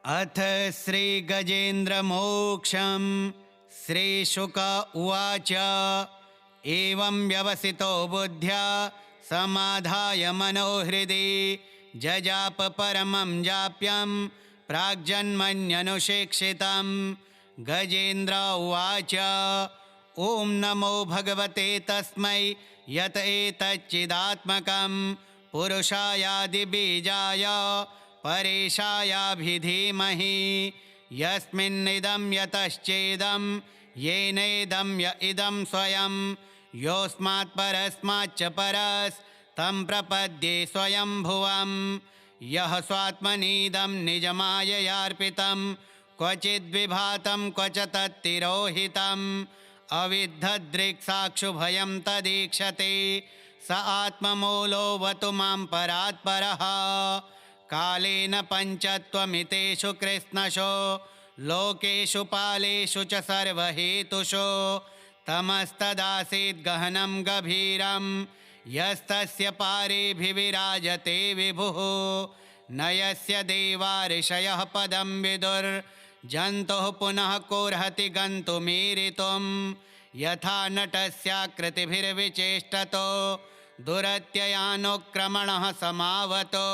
अथ श्रीगजेन्द्रमोक्षं श्रीशुक उवाच। एवं व्यवसितो बुद्ध्या समाधाय मनोहृदि जजाप परमं जाप्यं प्राग्जन्मन्यनुशिक्षितं। गजेन्द्र उवाच। ॐ नमो भगवते तस्मै यत एतच्चिदात्मकं पुरुषायादिबीजाय परेशायाभिधीमहि। यस्मिन्निदं यतश्चेदं येनेदं य इदं स्वयं योऽस्मात् परस्माच्च परस्तं प्रपद्ये स्वयंभुवं। यः स्वात्मनीदं निजमाययार्पितं क्वचिद्विभातं क्वच तत्तिरोहितम् अविद्धदृक्साक्षुभयं तदीक्षते स आत्ममूलोऽवतु मां परात्परः। कालेन पञ्चत्वमितेषु कृत्स्नशो लोकेषु पालेषु च सर्वहेतुषु तमस्तदासीद् गहनं गभीरं यस्तस्य पारेभिविराजते विभुः। न यस्य देवा ऋषयः पदं विदुर्जन्तुः पुनः कोर्हति गन्तुमीरितुं। यथा नटस्याकृतिभिर्विचेष्टतो दुरत्ययानुक्रमणः समावतो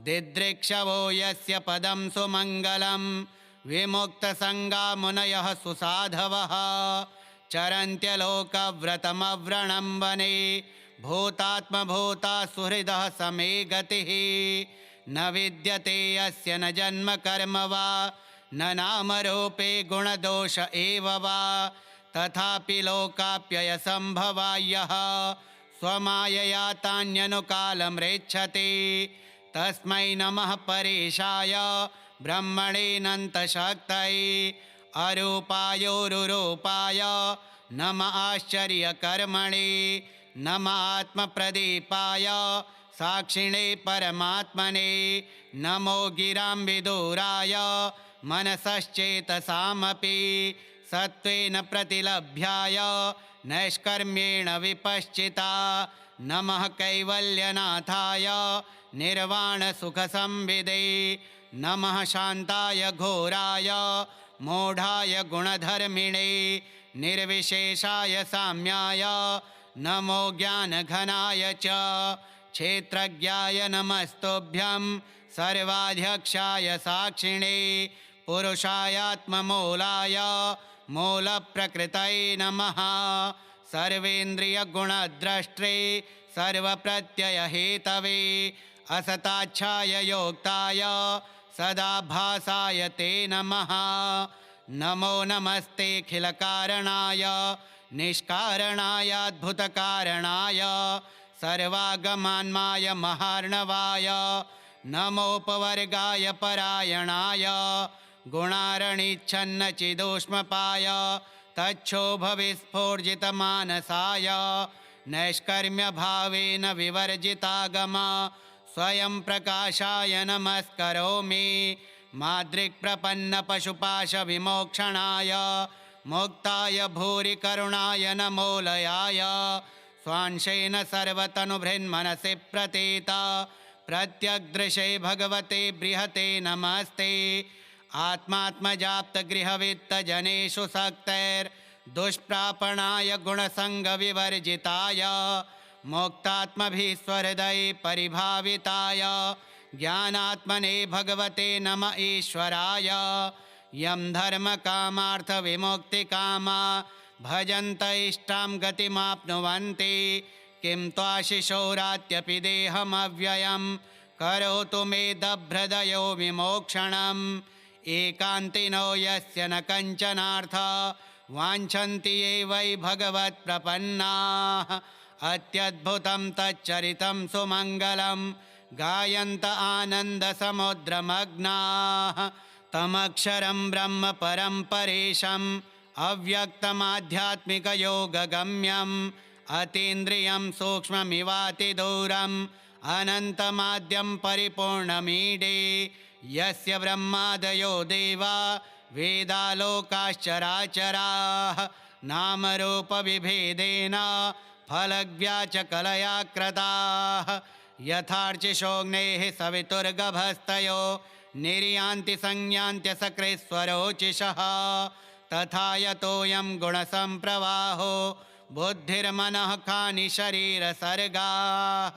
दिदृक्षवो यस्य पदं सुमङ्गलं विमुक्तसङ्गा मुनयः सुसाधवः। चरन्त्यलोकव्रतमव्रणं वने भूतात्मभूता सुहृदः समे गतिः। न विद्यते यस्य न जन्म कर्म वा न नामरूपे गुणदोष एव वा। तथापि लोकाप्ययसम्भवायः स्वमायया तान्यनुकालमृच्छति। तस्मै नमः परेशाय ब्रह्मणेऽनन्तशक्तये अरूपायोरुरूपाय नमः आश्चर्यकर्मणे। नमः आत्मप्रदीपाय साक्षिणे परमात्मने। नमो गिरां विदुराय मनसश्चेतसामपि सत्त्वेन प्रतिलभ्याय नैष्कर्म्येण विपश्चिता। नमः कैवल्यनाथाय निर्वाणसुखसंविदे। नमः शान्ताय घोराय मूढाय गुणधर्मिणे निर्विशेषाय साम्याय। नमो ज्ञानघनाय च क्षेत्रज्ञाय नमस्तुभ्यं सर्वाध्यक्षाय साक्षिणे पुरुषायात्ममूलाय मूलप्रकृतये नमः। सर्वेन्द्रियगुणद्रष्टे सर्वप्रत्ययहेतवे असताच्छाय योक्ताय सदाभासाय ते नमः। नमो नमस्तेऽखिलकारणाय निष्कारणायाद्भुतकारणाय सर्वागमान्माय महार्णवाय। नमोपवर्गाय परायणाय गुणारणिच्छन्नचिदूष्मपाय तच्छोभविस्फोर्जितमानसाय नैष्कर्म्यभावेन विवर्जितागम स्वयं प्रकाशाय नमस्करोमि। मादृक्प्रपन्नपशुपाशविमोक्षणाय मुक्ताय भूरि करुणाय नमोलयाय। स्वांशेन सर्वतनुभृन्मनसि प्रतीत प्रत्यग्दृशे भगवते बृहते नमस्ते। आत्मात्मजाप्तगृहवित्तजनेषु सक्तैर्दुष्प्रापणाय गुणसङ्गविवर्जिताय मुक्तात्मभिस्वहृदये परिभाविताय ज्ञानात्मने भगवते नम ईश्वराय। यं धर्मकामार्थविमुक्तिकामा भजन्त इष्टां गतिमाप्नुवन्ति। किं त्वाशिशोरात्यपि देहमव्ययं करोतु मे दभ्रदयो विमोक्षणम्। एकान्तिनो यस्य न कञ्चनार्थ वाञ्छन्ति ये वै भगवत्प्रपन्नाः। अत्यद्भुतं तच्चरितं सुमङ्गलं गायन्त आनन्दसमुद्रमग्नाः। तमक्षरं ब्रह्म परं परेशम् अव्यक्तमाध्यात्मिकयोगगम्यम् अतीन्द्रियं सूक्ष्ममिवातिदूरम् अनन्तमाद्यं परिपूर्णमीडे। यस्य ब्रह्मादयो देवा वेदालोकाश्चराचराः नामरूपविभेदेन फलव्याचकलया कृताः। यथार्चिषोऽग्नेः सवितुर्गभस्तयो निर्यान्ति संयान्त्यसकृस्वरोचिषः तथा यतोऽयं गुणसम्प्रवाहो बुद्धिर्मनः कानि शरीरसर्गाः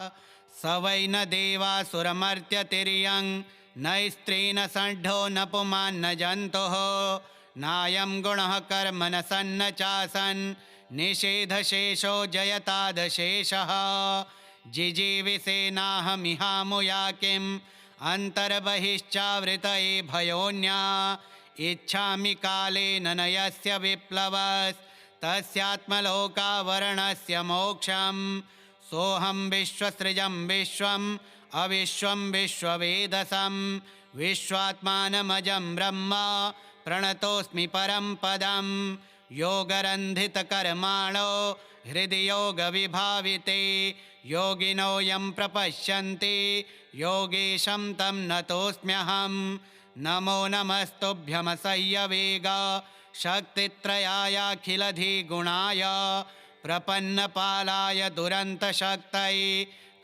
स वै न देवासुरमर्त्यतिर्यं न स्त्री न षड्ढो न पुमान् न जन्तुः नायं गुणः कर्म न सन्न चासन् निषेधशेषो जयतादशेषः जिजीविषेनाहमिहामुया किम् अन्तर्बहिश्चावृतये भयोन्या इच्छामि कालेन न यस्य विप्लवस्तस्यात्मलोकावरणस्य मोक्षम् सोऽहं विश्वसृजं विश्वम् अविश्वं विश्ववेदसं विश्वात्मानमजं ब्रह्म प्रणतोऽस्मि परं पदं योगरन्धितकर्माणो हृदि योगविभाविते योगिनो यं प्रपश्यन्ति योगेशं तं नतोऽस्म्यहं नमो नमस्तुभ्यमसह्यवेग शक्तित्रयायाखिलधिगुणाय प्रपन्नपालाय दुरन्तशक्तये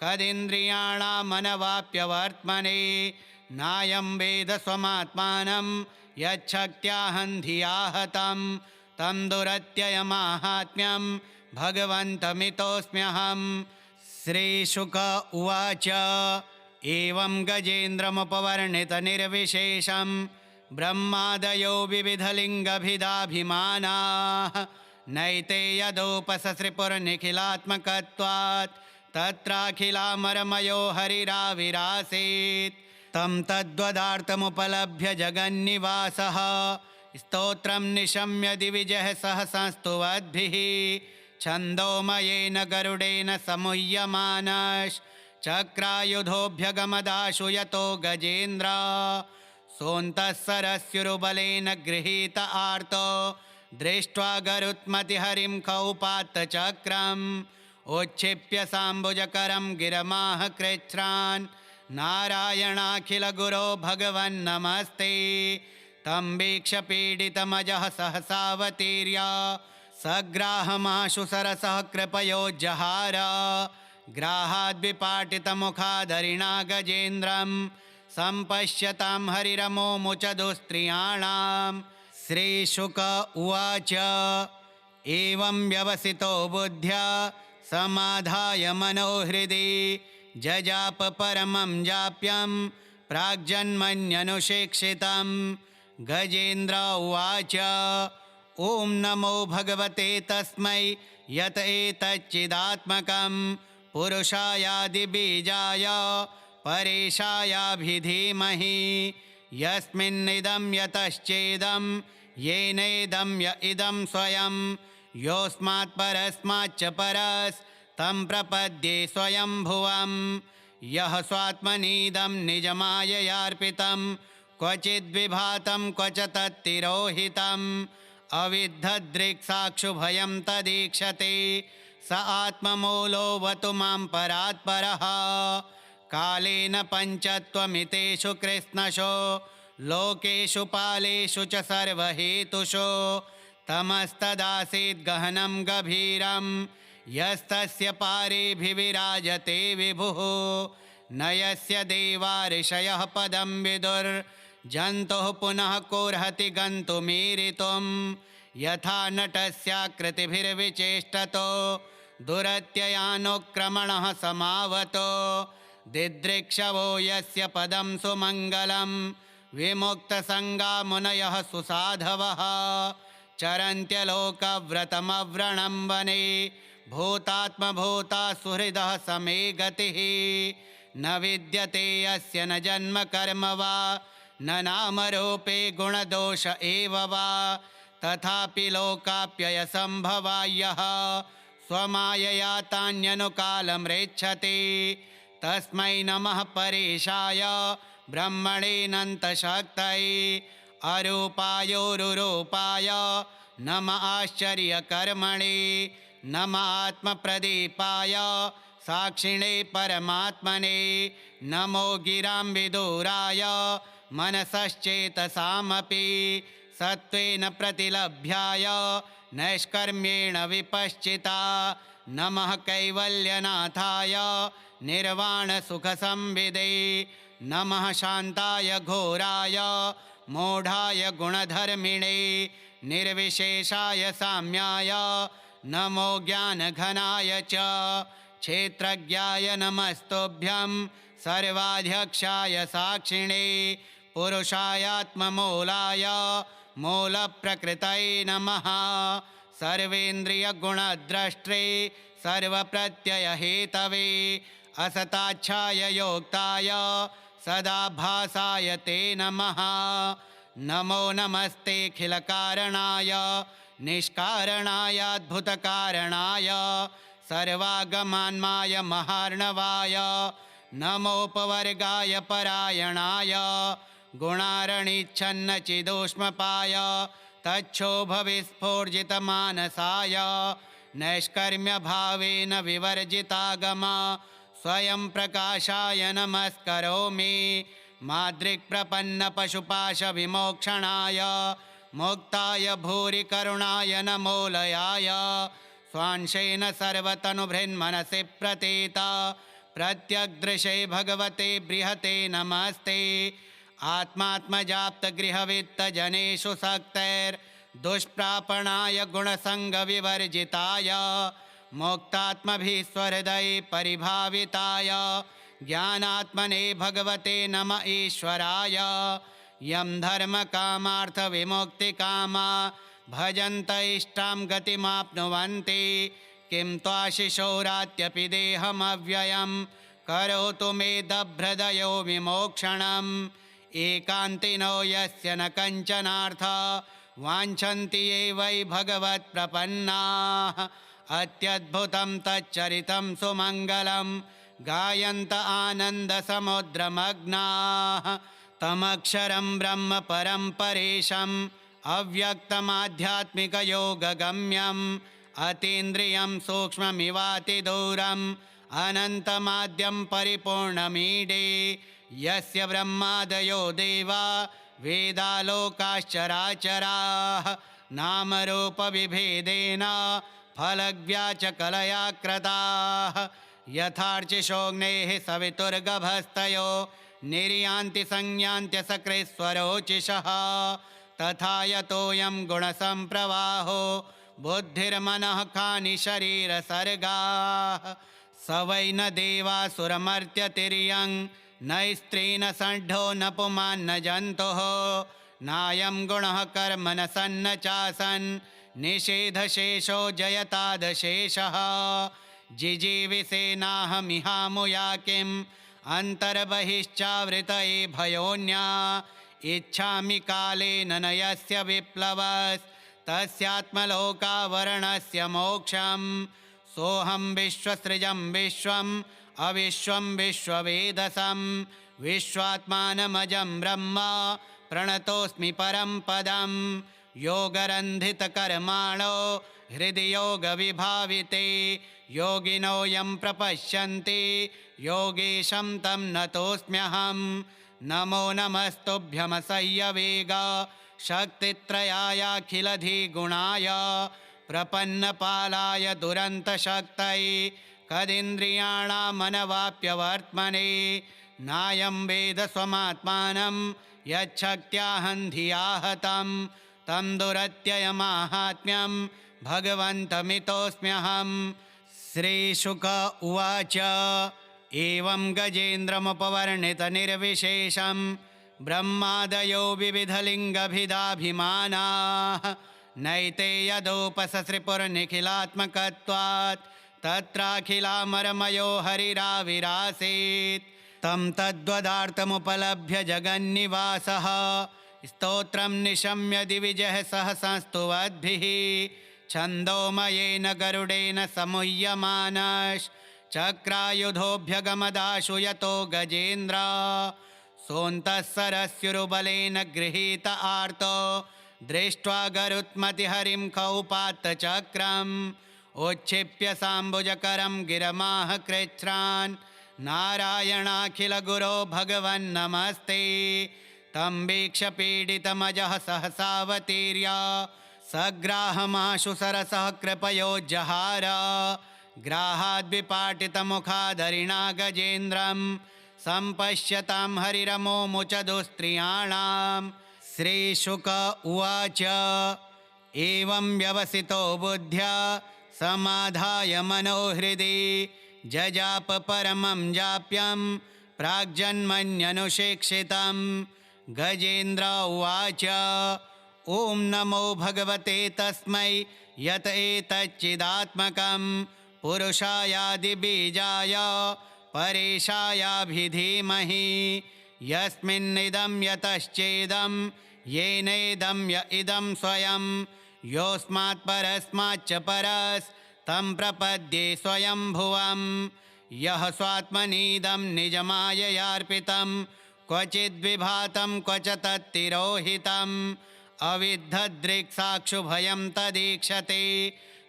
कदिन्द्रियाणामनवाप्यवर्त्मने नायं वेद स्वमात्मानं यच्छक्त्याहं धिया हतं तं दुरत्ययमाहात्म्यं भगवन्तमितोऽस्म्यहम्। श्रीशुक उवाच एवं गजेन्द्रमुपवर्णितनिर्विशेषं ब्रह्मादयो विविधलिङ्गभिदाभिमानाः नैते यदोपससृपुर्निखिलात्मकत्वात् तत्राखिलामरमयो हरिराविरासीत् तं तद्वदार्थमुपलभ्य जगन्निवासः स्तोत्रं निशम्य दिविजः सहसंस्तुवद्भिः छन्दोमयेन गरुडेन समुह्यमानश्चक्रायुधोऽभ्यगमदाशु यतो गजेन्द्र सोऽन्तः सरस्युरुबलेन गृहीत आर्तो दृष्ट्वा गरुत्मतिहरिं कौपात्तचक्रम् उच्छिप्य साम्बुजकरं गिरमाह कृच्छ्रान् नारायणाखिलगुरो भगवन्नमस्ते तं वीक्ष्य पीडितमजः सहसावतीर्य सग्राहमाशु सरसः कृपयोज्जहार ग्राहाद्विपाटितमुखादरिणा गजेन्द्रं सम्पश्यतां हरिरमोमुच दुस्त्रियाणाम्। श्रीशुक उवाच एवं व्यवसितो बुद्ध्या समाधाय मनोहृदि जजाप परमं जाप्यं प्राग्जन्मन्यनुशिक्षितं गजेन्द्र उवाच ॐ नमो भगवते तस्मै यत एतच्चिदात्मकं पुरुषायादिबीजाय परेशायाभिधीमहि यस्मिन्निदं यतश्चेदं येनेदं य इदं स्वयं योऽस्मात् परस्माच्च परस्तं प्रपद्ये स्वयंभुवं यः स्वात्मनीदं निजमाययार्पितं क्वचिद्विभातं क्वच तत्तिरोहितम् अविद्धदृक्साक्षुभयं तदीक्षते स आत्ममूलोऽवतु मां परात्परः कालेन पञ्चत्वमितेषु कृत्स्नशो लोकेषु पालेषु च सर्वहेतुषु तमस्तदासीद् गहनं गभीरं यस्तस्य पारेभिविराजते विभुः न यस्य देवा ऋषयः पदं विदुर्जन्तुः पुनः कोर्हति गन्तुमीरितुं यथा नटस्याकृतिभिर्विचेष्टतो दुरत्ययानुक्रमणः समावतो दिदृक्षवो यस्य पदं सुमङ्गलं विमुक्तसङ्गा मुनयः सुसाधवः चरन्त्यलोकव्रतमव्रणं वने भूतात्मभूता सुहृदः समे गतिः न विद्यते यस्य न जन्म कर्म वा न नामरूपे गुणदोष एव वा तथापि लोकाप्ययसम्भवायः स्वमायया तान्यनुकालमृच्छति तस्मै नमः परेशाय ब्रह्मणेऽनन्तशक्तये अरूपायोरुरूपाय नम आश्चर्यकर्मणे नम आत्मप्रदीपाय साक्षिणे परमात्मने नमो गिरां विदुराय मनसश्चेतसामपि सत्त्वेन प्रतिलभ्याय नैष्कर्म्येण विपश्चिता नमः कैवल्यनाथाय निर्वाणसुखसंविदे नमः शान्ताय घोराय मूढाय गुणधर्मिणे निर्विशेषाय साम्याय नमो ज्ञानघनाय च क्षेत्रज्ञाय नमस्तुभ्यं सर्वाध्यक्षाय साक्षिणे पुरुषायात्ममूलाय मूलप्रकृतये नमः सर्वेन्द्रियगुणद्रष्टे सर्वप्रत्ययहेतवे असताच्छाय योक्ताय सदाभासाय ते नमः नमो नमस्तेऽखिलकारणाय निष्कारणाय अद्भुतकारणाय सर्वागमान्माय महार्णवाय नमोपवर्गाय परायणाय गुणारणिच्छन्नचिदूष्मपाय तच्छोभविस्फोर्जितमानसाय नैष्कर्म्यभावेन विवर्जितागम स्वयं प्रकाशाय नमस्करोमि माद्रिक्प्रपन्नपशुपाशविमोक्षणाय मुक्ताय भूरि करुणाय नमोलयाय स्वांशेन सर्वतनुभृन्मनसि प्रतीत प्रत्यग्दृशे भगवते बृहते नमस्ते आत्मात्मजाप्तगृहवित्तजनेषु सक्तैर्दुष्प्रापणाय गुणसङ्गविवर्जिताय मुक्तात्मभिः स्वहृदये परिभाविताय ज्ञानात्मने भगवते नम ईश्वराय यं धर्मकामार्थविमुक्तिकामा भजन्त इष्टां गतिमाप्नुवन्ति किं त्वाशिशोरात्यपि देहमव्ययं करोतु मे दभ्रदयो विमोक्षणम् एकान्तिनो यस्य न कञ्चनार्थ वाञ्छन्ति ये वै भगवत्प्रपन्नाः अत्यद्भुतं तच्चरितं सुमङ्गलं गायन्त आनन्दसमुद्रमग्नाः तमक्षरं ब्रह्म परं परेशम् अव्यक्तमाध्यात्मिकयोगगम्यम् अतीन्द्रियं सूक्ष्ममिवातिदूरम् अनन्तमाद्यं परिपूर्णमीडे यस्य ब्रह्मादयो देवा वेदालोकाश्चराचराः नामरूपविभेदेन फलव्याचकलया कृताः यथार्चिषोऽग्नेः सवितुर्गभस्तयो निर्यान्ति संयान्त्यसकृत्स्वरोचिषः तथा यतोऽयं गुणसम्प्रवाहो बुद्धिर्मनः कानि शरीरसर्गाः स वै न देवासुरमर्त्यतिर्यं न स्त्री न षड्ढो न पुमान् न जन्तुः नायं गुणः कर्म न सन्न चासन् निषेधशेषो जयतादशेषः जिजीविषेनाहमिहामुया किम् अन्तर्बहिश्चावृतये भयोन्या इच्छामि कालेन न यस्य विप्लवस्तस्यात्मलोकावरणस्य मोक्षम् सोऽहं विश्वसृजं विश्वम् अविश्वं विश्ववेदसं विश्वात्मानमजं ब्रह्म प्रणतोऽस्मि परं पदं योगरन्धितकर्माणो हृदि योगविभाविते योगिनो यं प्रपश्यन्ति योगेशं तं नतोऽस्म्यहं नमो नमस्तुभ्यमसह्यवेग शक्तित्रयायाखिलधिगुणाय प्रपन्नपालाय दुरन्तशक्तये कदिन्द्रियाणामनवाप्यवर्त्मने नायं वेद स्वमात्मानं यच्छक्त्याहं धिया हतं तं दुरत्ययमाहात्म्यं भगवन्तमितोऽस्म्यहं श्रीशुक उवाच एवं गजेन्द्रमुपवर्णितनिर्विशेषं ब्रह्मादयो विविधलिङ्गभिदाभिमानाः नैते यदोपससृपुर्निखिलात्मकत्वात् तत्राखिलामरमयो हरिराविरासीत् तं तद्वदार्थमुपलभ्य जगन्निवासः स्तोत्रं निशम्य दिविजः सहसंस्तुवद्भिः छन्दोमयेन गरुडेन समुह्यमानश्चक्रायुधोऽभ्यगमदाशु यतो गजेन्द्र सोऽन्तः सरस्युरुबलेन गृहीत आर्तो दृष्ट्वा गरुत्मतिहरिं कौपात्तचक्रम् उच्छिप्य साम्बुजकरं गिरमाह कृच्छ्रान् नारायणाखिलगुरो भगवन्नमस्ते तं वीक्ष्य पीडितमजः सहसावतीर्य सग्राहमाशु सरसः कृपयोज्जहार ग्राहाद्विपाटितमुखादरिणा गजेन्द्रं सम्पश्यतां हरिरमोमुच दुस्त्रियाणां। श्रीशुक उवाच एवं व्यवसितो बुद्ध्या समाधाय मनोहृदि जजाप परमं जाप्यं प्राग्जन्मन्यनुशिक्षितं। गजेन्द्र उवाच ॐ नमो भगवते तस्मै यत एतच्चिदात्मकं पुरुषायादिबीजाय परेशायाभिधीमहि। यस्मिन्निदं यतश्चेदं येनेदं य इदं स्वयं योऽस्मात् परस्माच्च परस्तं प्रपद्ये स्वयंभुवम्। यः स्वात्मनीदं निजमाययार्पितं क्वचिद्विभातं क्वच तत्तिरोहितम् अविद्धदृक्साक्षुभयं तदीक्षते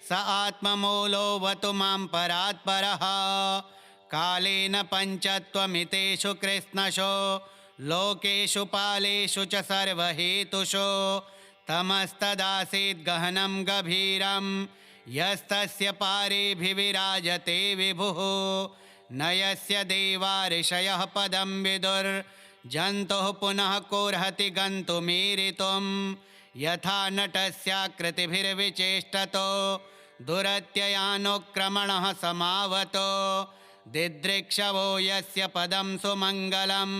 स आत्ममूलोऽवतु मां परात्परः। कालेन पञ्चत्वमितेषु कृत्स्नशो लोकेषु पालेषु च सर्वहेतुषु तमस्तदासीद् गहनं गभीरं यस्तस्य पारेभिविराजते विभुः। न यस्य देवा ऋषयः पदं विदुर्जन्तुः पुनः कोर्हति गन्तुमीरितुं। यथा नटस्याकृतिभिर्विचेष्टतो दुरत्ययानुक्रमणः समावतो दिदृक्षवो यस्य पदं सुमङ्गलं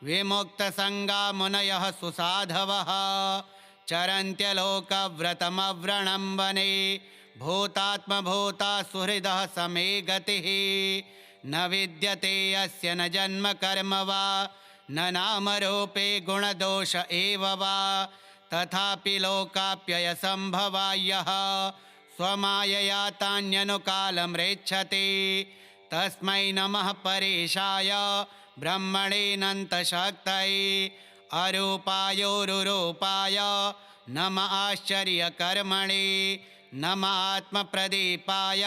विमुक्तसङ्गा मुनयः सुसाधवः चरन्त्यलोकव्रतमव्रणं वने भूतात्मभूता सुहृदः समे गतिः। न विद्यते यस्य न जन्म कर्म वा न नामरूपे गुणदोष एव वा तथापि लोकाप्ययसम्भवायः स्वमायया तान्यनुकालमृच्छति। तस्मै नमः परेशाय ब्रह्मणेऽनन्तशक्तये अरूपायोरुरूपाय नम आश्चर्यकर्मणे नम आत्मप्रदीपाय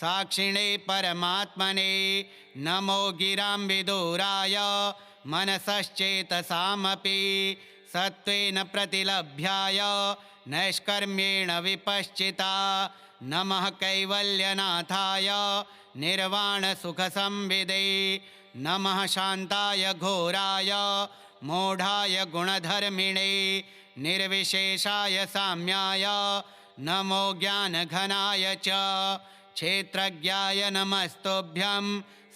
साक्षिणे परमात्मने नमो गिरां विदुराय मनसश्चेतसामपि सत्त्वेन प्रतिलभ्याय नैष्कर्म्येण विपश्चिता नमः कैवल्यनाथाय निर्वाणसुखसंविदे नमः शान्ताय घोराय मूढाय गुणधर्मिणे निर्विशेषाय साम्याय नमो ज्ञानघनाय च क्षेत्रज्ञाय नमस्तुभ्यं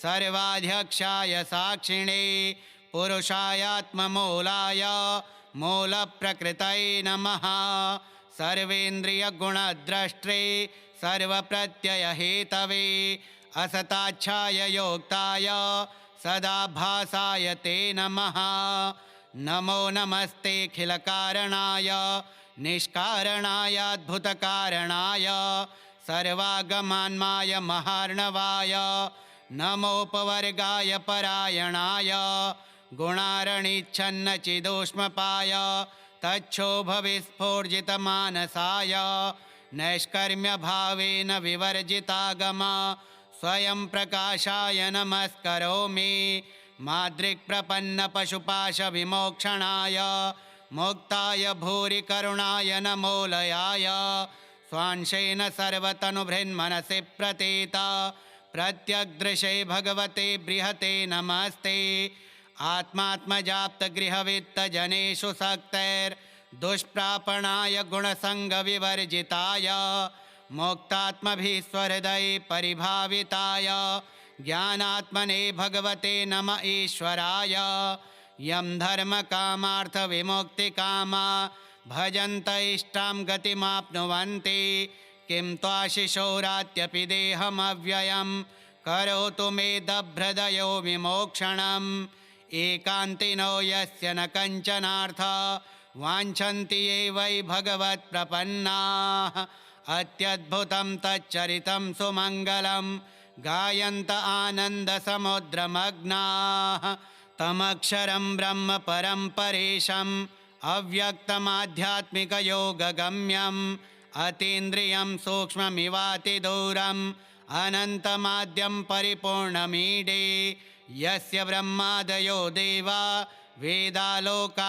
सर्वाध्यक्षाय साक्षिणे पुरुषायात्ममूलाय मूलप्रकृतये नमः। सर्वेन्द्रियगुणद्रष्टे सर्वप्रत्ययहेतवे असताच्छाय योक्ताय सदाभासाय ते नमः। नमो नमस्तेऽखिलकारणाय निष्कारणायाद्भुतकारणाय सर्वागमान्माय महार्णवाय नमोपवर्गाय परायणाय गुणारणिच्छन्नचिदूष्मपाय तच्छोभविस्फोर्जितमानसाय नैष्कर्म्यभावेन विवर्जितागम स्वयं प्रकाशाय नमस्करोमि। मादृक्प्रपन्नपशुपाशविमोक्षणाय मुक्ताय भूरि करुणाय नमोलयाय स्वांशेन सर्वतनुभृन्मनसि प्रतीता प्रत्यग्दृशे भगवते बृहते नमस्ते। आत्मात्मजाप्तगृहवित्तजनेषु सक्तैर्दुष्प्रापणाय गुणसङ्गविवर्जिताय मुक्तात्मभिः स्वहृदये परिभाविताय ज्ञानात्मने भगवते नम ईश्वराय। यं धर्मकामार्थविमुक्तिकामा भजन्त इष्टां गतिमाप्नुवन्ति किं त्वाशिशोरात्यपि देहमव्ययं करोतु मे दभ्रदयो विमोक्षणम्। एकान्तिनो यस्य न कञ्चनार्थ वाञ्छन्ति ये वै भगवत्प्रपन्नाः अत्यद्भुतं तच्चरितं सुमङ्गलं गायन्त आनन्दसमुद्रमग्नाः तमक्षरं ब्रह्म परं परेशम् अव्यक्तमाध्यात्मिकयोगगम्यम् अतीन्द्रियं सूक्ष्ममिवातिदूरम् अनन्तमाद्यं परिपूर्णमीडे यस्य ब्रह्मादयो देवा वेदालोकाश्चराचराः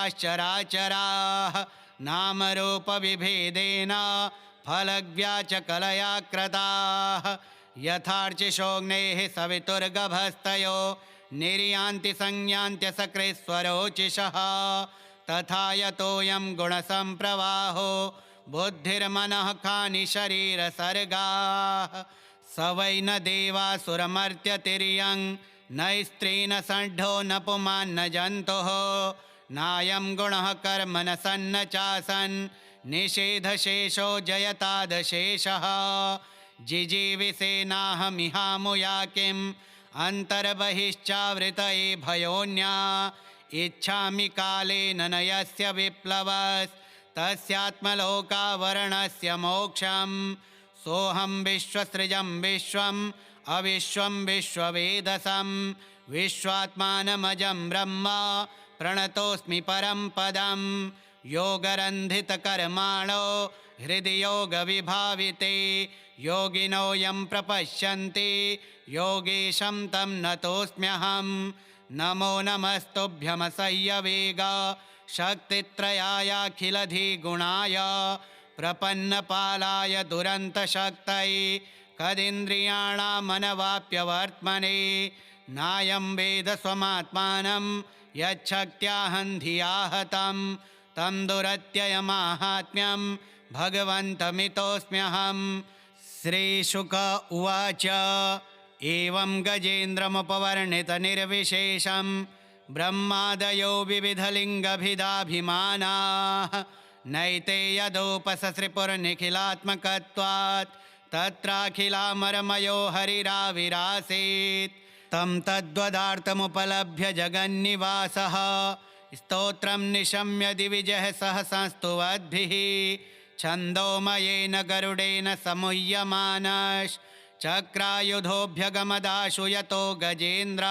नामरूपविभेदेन फलव्याचकलया कृताः। यथार्चिषोऽग्नेः सवितुर्गभस्तयो निर्यान्ति संयान्त्यसकृस्वरोचिषः तथा यतोऽयं गुणसम्प्रवाहो बुद्धिर्मनः खानि शरीरसर्गाः स वै न देवासुरमर्त्यतिर्यं न स्त्री न षड्ढो न पुमान् न जन्तुः नायं गुणः कर्म न सन्न चासन् निषेधशेषो जयतादशेषः जिजीविषेनाहमिहामुया किम् अन्तर्बहिश्चावृतये भयोन्या इच्छामि कालेन न यस्य विप्लवस्तस्यात्मलोकावरणस्य मोक्षम् सोऽहं विश्वसृजं विश्वम् अविश्वं विश्ववेदसं विश्वात्मानमजं ब्रह्म प्रणतोऽस्मि परं पदं योगरन्धितकर्माणो हृदि योगविभाविते योगिनो यं प्रपश्यन्ति योगेशं तं नतोऽस्म्यहं नमो नमस्तुभ्यमसह्यवेग शक्तित्रयायाखिलधिगुणाय प्रपन्नपालाय दुरन्तशक्तये कदिन्द्रियाणामनवाप्यवर्त्मने नायं वेद स्वमात्मानं यच्छक्त्याहं धिया हतं तं दुरत्ययमाहात्म्यं भगवन्तमितोऽस्म्यहं। श्रीशुक उवाच एवं गजेन्द्रमुपवर्णितनिर्विशेषं ब्रह्मादयो विविधलिङ्गभिदाभिमानाः नैते यदोपससृपुर्निखिलात्मकत्वात् तत्राखिलामरमयो हरिराविरासीत् तं तद्वदार्थमुपलभ्य जगन्निवासः स्तोत्रं निशम्य दिविजः सहसंस्तुवद्भिः छन्दोमयेन गरुडेन समुह्यमानश्चक्रायुधोऽभ्यगमदाशु यतो गजेन्द्र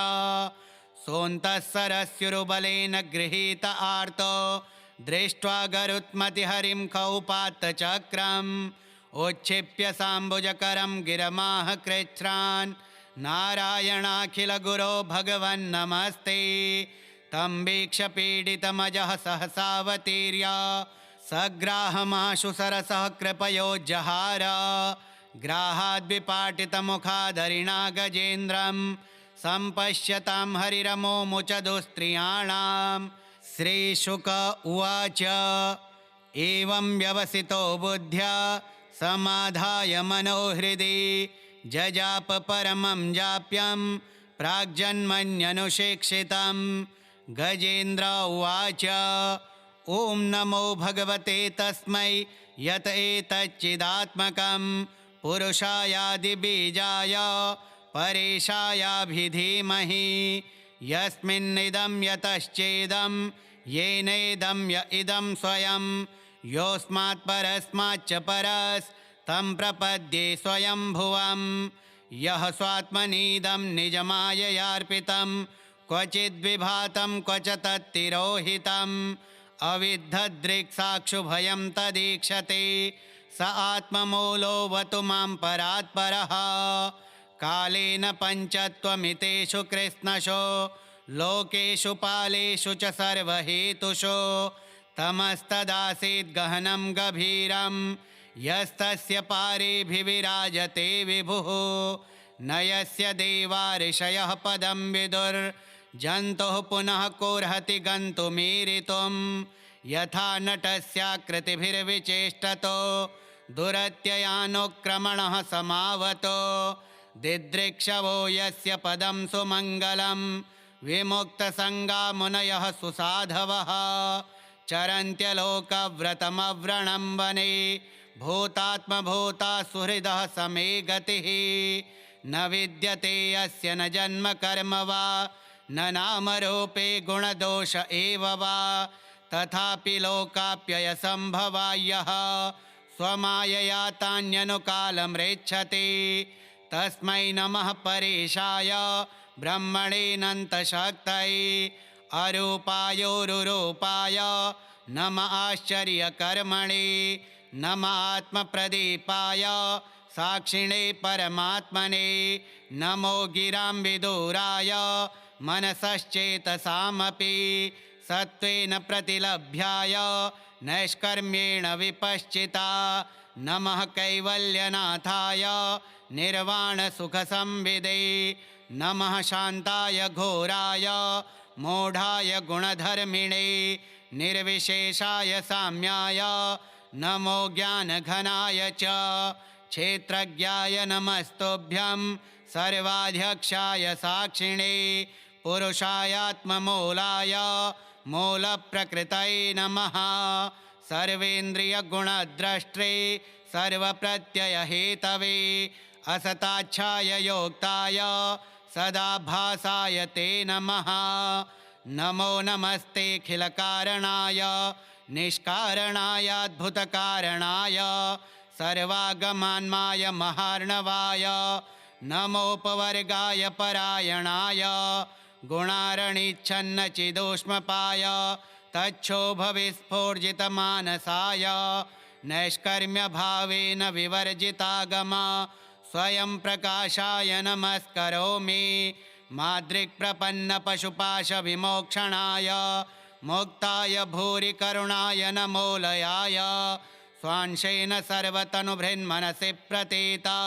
सोऽन्तः सरस्युरुबलेन गृहीत आर्तो दृष्ट्वा गरुत्मतिहरिं कौपात्तचक्रम् उच्छिप्य साम्बुजकरं गिरमाह कृच्छ्रान् नारायणाखिलगुरो भगवन्नमस्ते तं वीक्ष्य पीडितमजः सहसावतीर्य सग्राहमाशु सरसः कृपयोज्जहार ग्राहाद्विपाटितमुखादरिणा गजेन्द्रं सम्पश्यतां हरिरमोमुच दुस्त्रियाणाम्। श्रीशुक उवाच एवं व्यवसितो बुद्ध्या समाधाय मनोहृदि जजाप परमं जाप्यं प्राग्जन्मन्यनुशिक्षितं। गजेन्द्र उवाच ॐ नमो भगवते तस्मै यत एतच्चिदात्मकं पुरुषायादिबीजाय परेशायाभिधीमहि यस्मिन्निदं यतश्चेदं येनेदं य इदं स्वयं योऽस्मात् परस्माच्च परस्तं प्रपद्ये स्वयंभुवं यः स्वात्मनीदं निजमाययार्पितं क्वचिद्विभातं क्वच तत्तिरोहितम् अविद्धदृक्साक्षुभयं तदीक्षते स आत्ममूलोऽवतु मां परात्परः कालेन पञ्चत्वमितेषु कृत्स्नशो लोकेषु पालेषु च सर्वहेतुषु तमस्तदासीद् गहनं गभीरं यस्तस्य पारेभिविराजते विभुः न यस्य देवा ऋषयः पदं विदुर्जन्तुः पुनः कोर्हति गन्तुमीरितुं यथा नटस्याकृतिभिर्विचेष्टतो दुरत्ययानुक्रमणः समावतो दिदृक्षवो यस्य पदं सुमङ्गलं विमुक्तसङ्गा मुनयः सुसाधवः चरन्त्यलोकव्रतमव्रणं वने भूतात्मभूता सुहृदः समे गतिः न विद्यते यस्य न जन्म कर्म वा न नामरूपे गुणदोष एव वा तथापि लोकाप्ययसम्भवायः स्वमायया तान्यनुकालमृच्छति तस्मै नमः परेशाय ब्रह्मणेऽनन्तशक्तये अरूपायोरुरूपाय नमः आश्चर्यकर्मणे नमः आत्मप्रदीपाय साक्षिणे परमात्मने नमो गिरां विदुराय मनसश्चेतसामपि सत्त्वेन प्रतिलभ्याय नैष्कर्म्येण विपश्चिता नमः कैवल्यनाथाय निर्वाणसुखसंविदे नमः शान्ताय घोराय मूढाय गुणधर्मिणे निर्विशेषाय साम्याय नमो ज्ञानघनाय च क्षेत्रज्ञाय नमस्तुभ्यं सर्वाध्यक्षाय साक्षिणे पुरुषायात्ममूलाय मूलप्रकृतये नमः सर्वेन्द्रियगुणद्रष्टे सर्वप्रत्ययहेतवे असताच्छाय योक्ताय सदाभासाय ते नमः नमो नमस्तेऽखिलकारणाय निष्कारणाय अद्भुतकारणाय सर्वागमान्माय महार्णवाय नमोपवर्गाय परायणाय गुणारणिच्छन्नचिदूष्मपाय तच्छोभविस्फोर्जितमानसाय नैष्कर्म्यभावेन विवर्जितागम स्वयं प्रकाशाय नमस्करोमि माद्रिक्प्रपन्नपशुपाशविमोक्षणाय मुक्ताय भूरि करुणाय नमोलयाय स्वांशेन सर्वतनुभृन्मनसि प्रतीता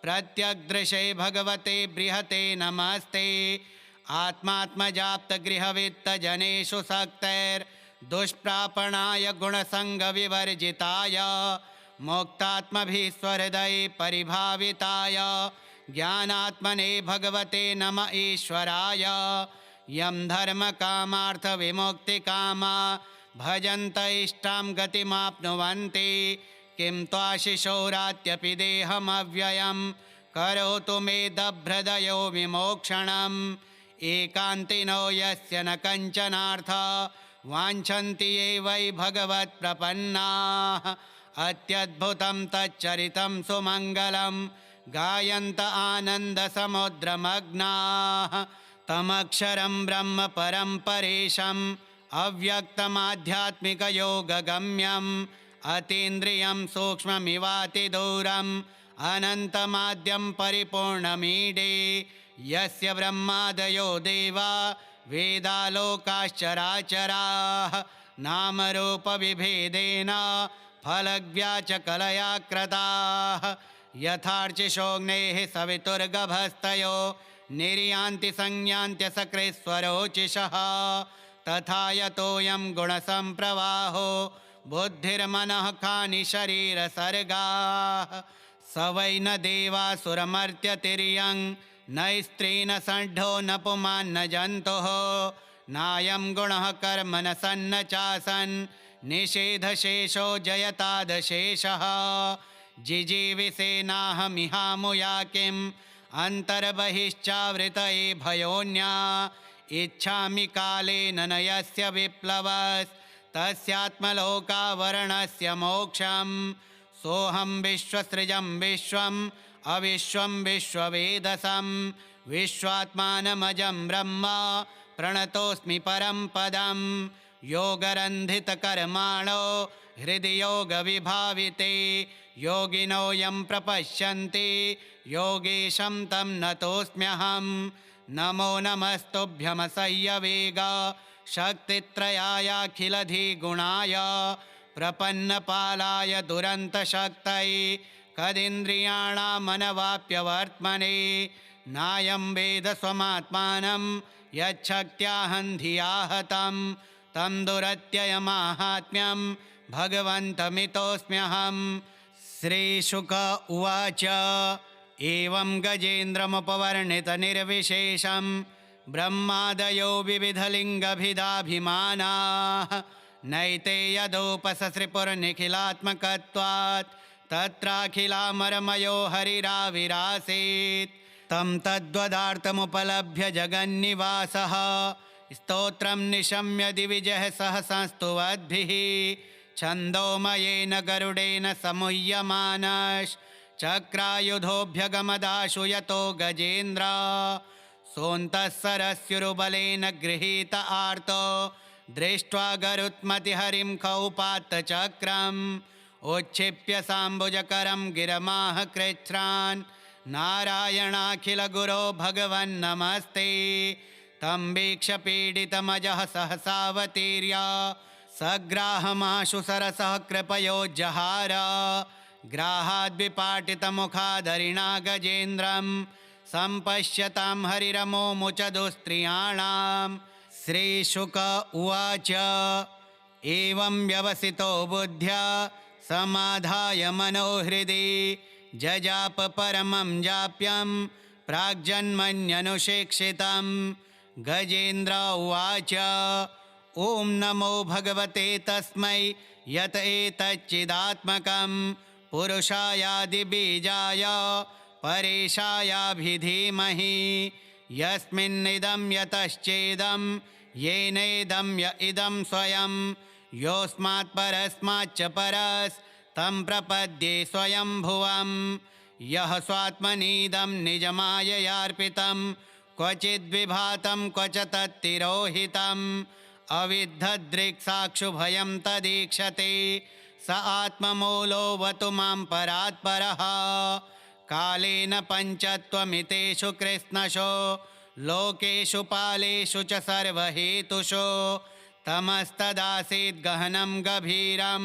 प्रत्यग्दृशे भगवते बृहते नमस्ते आत्मात्मजाप्तगृहवित्तजनेषु सक्तैर्दुष्प्रापणाय गुणसङ्गविवर्जिताय मुक्तात्मभिः स्वहृदये परिभाविताय ज्ञानात्मने भगवते नम ईश्वराय यं धर्मकामार्थविमुक्तिकामा भजन्त इष्टां गतिमाप्नुवन्ति किं त्वाशिशोरात्यपि देहमव्ययं करोतु मे दभ्रदयो विमोक्षणम् एकान्तिनो यस्य न कञ्चनार्थ वाञ्छन्ति ये वै भगवत्प्रपन्नाः अत्यद्भुतं तच्चरितं सुमङ्गलं गायन्त आनन्दसमुद्रमग्नाः तमक्षरं ब्रह्म परं परेशम् अव्यक्तमाध्यात्मिकयोगगम्यम् अतीन्द्रियं सूक्ष्ममिवातिदूरम् अनन्तमाद्यं परिपूर्णमीडे यस्य ब्रह्मादयो देवा वेदालोकाश्चराचराः नामरूपविभेदेन फलव्याचकलया कृताः यथार्चिषोऽग्नेः सवितुर्गभस्तयो निर्यान्ति संयान्त्यसकृत्स्वरोचिषः तथा यतोऽयं गुणसम्प्रवाहो बुद्धिर्मनः खानि शरीरसर्गाः स वै न देवासुरमर्त्यतिर्यं न स्त्री न षड्ढो न पुमान् न जन्तुः नायं गुणः कर्म न सन्न चासन् निषेधशेषो जयतादशेषः जिजीविषेनाहमिहामुया किम् अन्तर्बहिश्चावृतये भयोन्या इच्छामि कालेन न यस्य विप्लवस्तस्यात्मलोकावरणस्य मोक्षम् सोऽहं विश्वसृजं विश्वम् अविश्वं विश्ववेदसं विश्वात्मानमजं ब्रह्म प्रणतोऽस्मि परं पदं योगरन्धितकर्माणो हृदि योगविभाविते योगिनो यं प्रपश्यन्ति योगेशं तं नतोऽस्म्यहं नमो नमस्तुभ्यमसह्यवेग शक्तित्रयायाखिलधिगुणाय प्रपन्नपालाय दुरन्तशक्तये कदिन्द्रियाणामनवाप्यवर्त्मने नायं वेद स्वमात्मानं यच्छक्त्याहं धिया हतं तं दुरत्ययमाहात्म्यं भगवन्तमितोऽस्म्यहं श्रीशुक उवाच एवं गजेन्द्रमुपवर्णितनिर्विशेषं ब्रह्मादयो विविधलिङ्गभिदाभिमानाः नैते यदोपससृपुर्निखिलात्मकत्वात् तत्राखिलामरमयो हरिराविरासीत् तं तद्वदार्थमुपलभ्य जगन्निवासः स्तोत्रं निशम्य दिविजः सहसंस्तुवद्भिः छन्दोमयेन गरुडेन समुह्यमानश्चक्रायुधोऽभ्यगमदाशु यतो गजेन्द्र सोऽन्तः सरस्युरुबलेन गृहीत आर्तो दृष्ट्वा गरुत्मतिहरिं कौपात्तचक्रम् उच्छिप्य साम्बुजकरं गिरमाह कृच्छ्रान् नारायणाखिलगुरो भगवन्नमस्ते तं वीक्ष्य पीडितमजः सहसावतीर्य सग्राहमाशु सरसः कृपयोज्जहार ग्राहाद्विपाटितमुखादरिणा गजेन्द्रं सम्पश्यतां हरिरमोमुच दुस्त्रियाणां। श्रीशुक उवाच एवं व्यवसितो बुद्ध्या समाधाय मनोहृदि जजाप परमं जाप्यं प्राग्जन्मन्यनुशिक्षितं। गजेन्द्र उवाच ॐ नमो भगवते तस्मै यत एतच्चिदात्मकं पुरुषायादिबीजाय परेशायाभिधीमहि। यस्मिन्निदं यतश्चेदं येनेदं य इदं स्वयं योऽस्मात् परस्माच्च परस्तं प्रपद्ये स्वयंभुवम्। यः स्वात्मनीदं निजमाययार्पितं क्वचिद्विभातं क्वच तत्तिरोहितम् अविद्धदृक्साक्षुभयं तदीक्षते स आत्ममूलोऽवतु मां परात्परः। कालेन पञ्चत्वमितेषु कृत्स्नशो लोकेषु पालेषु च सर्वहेतुषु तमस्तदासीद् गहनं गभीरं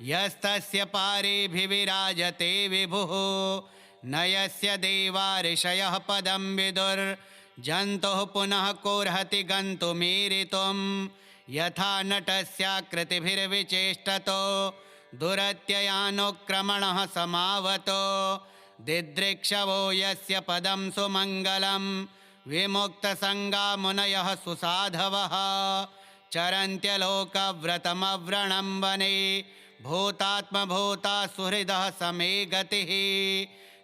यस्तस्य पारेभिविराजते विभुः। न यस्य देवा ऋषयः पदं विदुर्जन्तुः पुनः कोर्हति गन्तुमीरितुं। यथा नटस्याकृतिभिर्विचेष्टतो दुरत्ययानुक्रमणः समावतो दिदृक्षवो यस्य पदं सुमङ्गलं विमुक्तसङ्गा मुनयः सुसाधवः। चरन्त्यलोकव्रतमव्रणं वने भूतात्मभूता सुहृदः समे गतिः।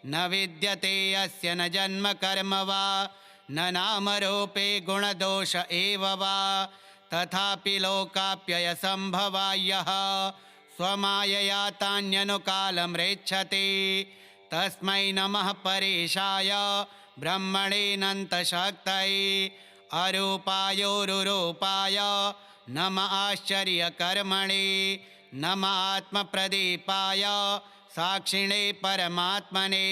न विद्यते यस्य न जन्म कर्म वा न नामरूपे गुणदोष एव वा। तथापि लोकाप्ययसम्भवायः स्वमायया तान्यनुकालमृच्छति। तस्मै नमः परेशाय ब्रह्मणेऽनन्तशक्तये अरूपायोरुरूपाय नम आश्चर्यकर्मणे। नम आत्मप्रदीपाय साक्षिणे परमात्मने।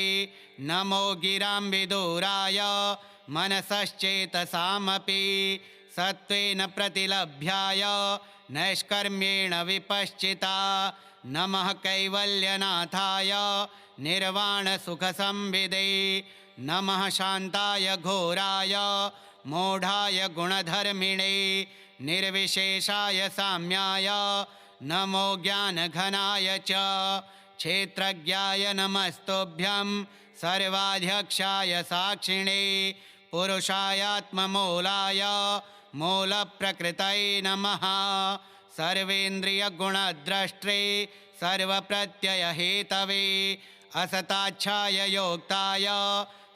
नमो गिरां विदुराय मनसश्चेतसामपि सत्त्वेन प्रतिलभ्याय नैष्कर्म्येण विपश्चिता। नमः कैवल्यनाथाय निर्वाणसुखसंविदे। नमः शान्ताय घोराय मूढाय गुणधर्मिणे निर्विशेषाय साम्याय। नमो ज्ञानघनाय च क्षेत्रज्ञाय नमस्तुभ्यं सर्वाध्यक्षाय साक्षिणे पुरुषायात्ममूलाय मूलप्रकृतये नमः। सर्वेन्द्रियगुणद्रष्ट्रे सर्वप्रत्ययहेतवे असताच्छाय योक्ताय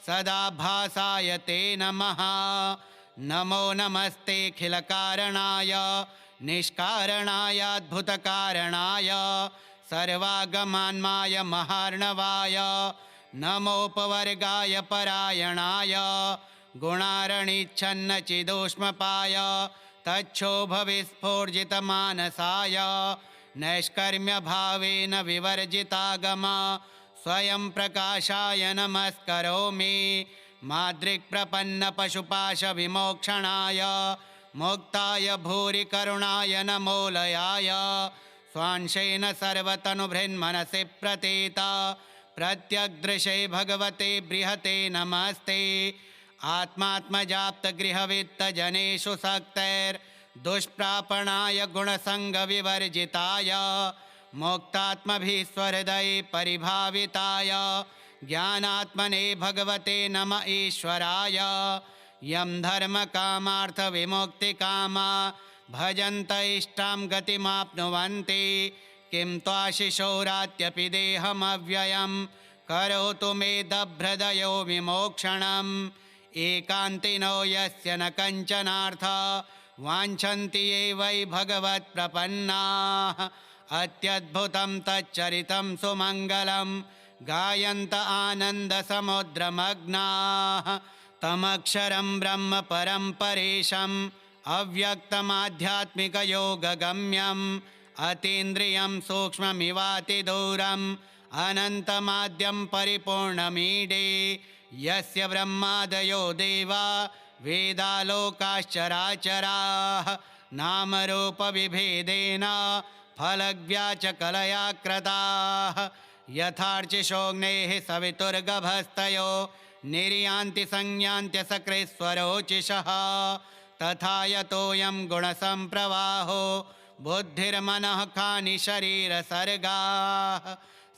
सदाभासाय ते नमः। नमो नमस्तेऽखिलकारणाय निष्कारणायाद्भुतकारणाय सर्वागमान्माय महार्णवाय। नमोपवर्गाय परायणाय गुणारणिच्छन्नचिदूष्मपाय तच्छोभविस्फोर्जितमानसाय नैष्कर्म्यभावेन विवर्जितागम स्वयं प्रकाशाय नमस्करोमि। मादृक्प्रपन्नपशुपाशविमोक्षणाय मुक्ताय भूरि करुणाय नमोलयाय। स्वांशेन सर्वतनुभृन्मनसि प्रतीता प्रत्यग्दृशे भगवते बृहते नमस्ते। आत्मात्मजाप्तगृहवित्तजनेषु सक्तैर्दुष्प्रापणाय गुणसङ्गविवर्जिताय मुक्तात्मभिस्वहृदये परिभाविताय ज्ञानात्मने भगवते नम ईश्वराय। यं धर्मकामार्थविमुक्तिकामा भजन्त इष्टां गतिमाप्नुवन्ति। किं त्वाशिशोरात्यपि देहमव्ययं करोतु मे दभ्रदयो विमोक्षणम्। एकान्तिनो यस्य न कञ्चनार्थ वाञ्छन्ति ये वै भगवत्प्रपन्नाः। अत्यद्भुतं तच्चरितं सुमङ्गलं गायन्त आनन्दसमुद्रमग्नाः। तमक्षरं ब्रह्म परं परेशम् अव्यक्तमाध्यात्मिकयोगगम्यम् अतीन्द्रियं सूक्ष्ममिवातिदूरम् अनन्तमाद्यं परिपूर्णमीडे। यस्य ब्रह्मादयो देवा वेदालोकाश्चराचराः नामरूपविभेदेन फलव्याचकलया कृताः। यथार्चिषोऽग्नेः सवितुर्गभस्तयो निर्यान्ति संयान्त्यसकृस्वरोचिषः तथा यतोऽयं गुणसम्प्रवाहो बुद्धिर्मनः खानि शरीरसर्गाः